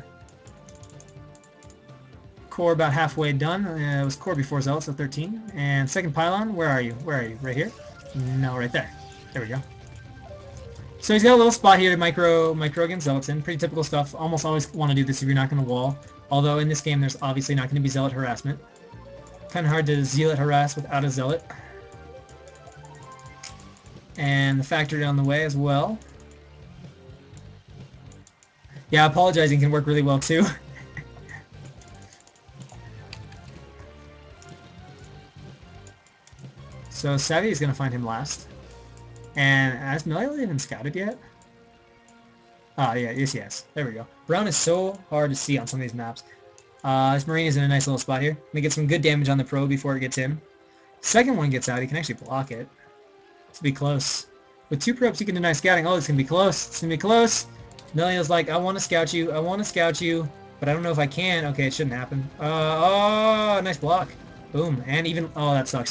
Core about halfway done. It was core before Zealot, so 13. And second pylon, where are you? Where are you? Right here? No, right there. There we go. So he's got a little spot here to micro against Zealotin. Pretty typical stuff. Almost always want to do this if you're not going to wall. Although in this game, there's obviously not going to be Zealot harassment. Kind of hard to Zealot harass without a Zealot. And the factory on the way as well. Yeah, apologizing can work really well too. So Savi is going to find him last. And has mellial even scouted yet? Ah, yeah, yes. There we go. Brown is so hard to see on some of these maps. This Marine is in a nice little spot here. Gonna get some good damage on the probe before it gets in. Second one gets out, he can actually block it. It's gonna be close. With two probes, you can deny scouting. Oh, it's gonna be close. It's gonna be close. Mellial's like, I want to scout you. I want to scout you, but I don't know if I can. Okay, it shouldn't happen. Oh, nice block. Boom. And even... Oh, that sucks.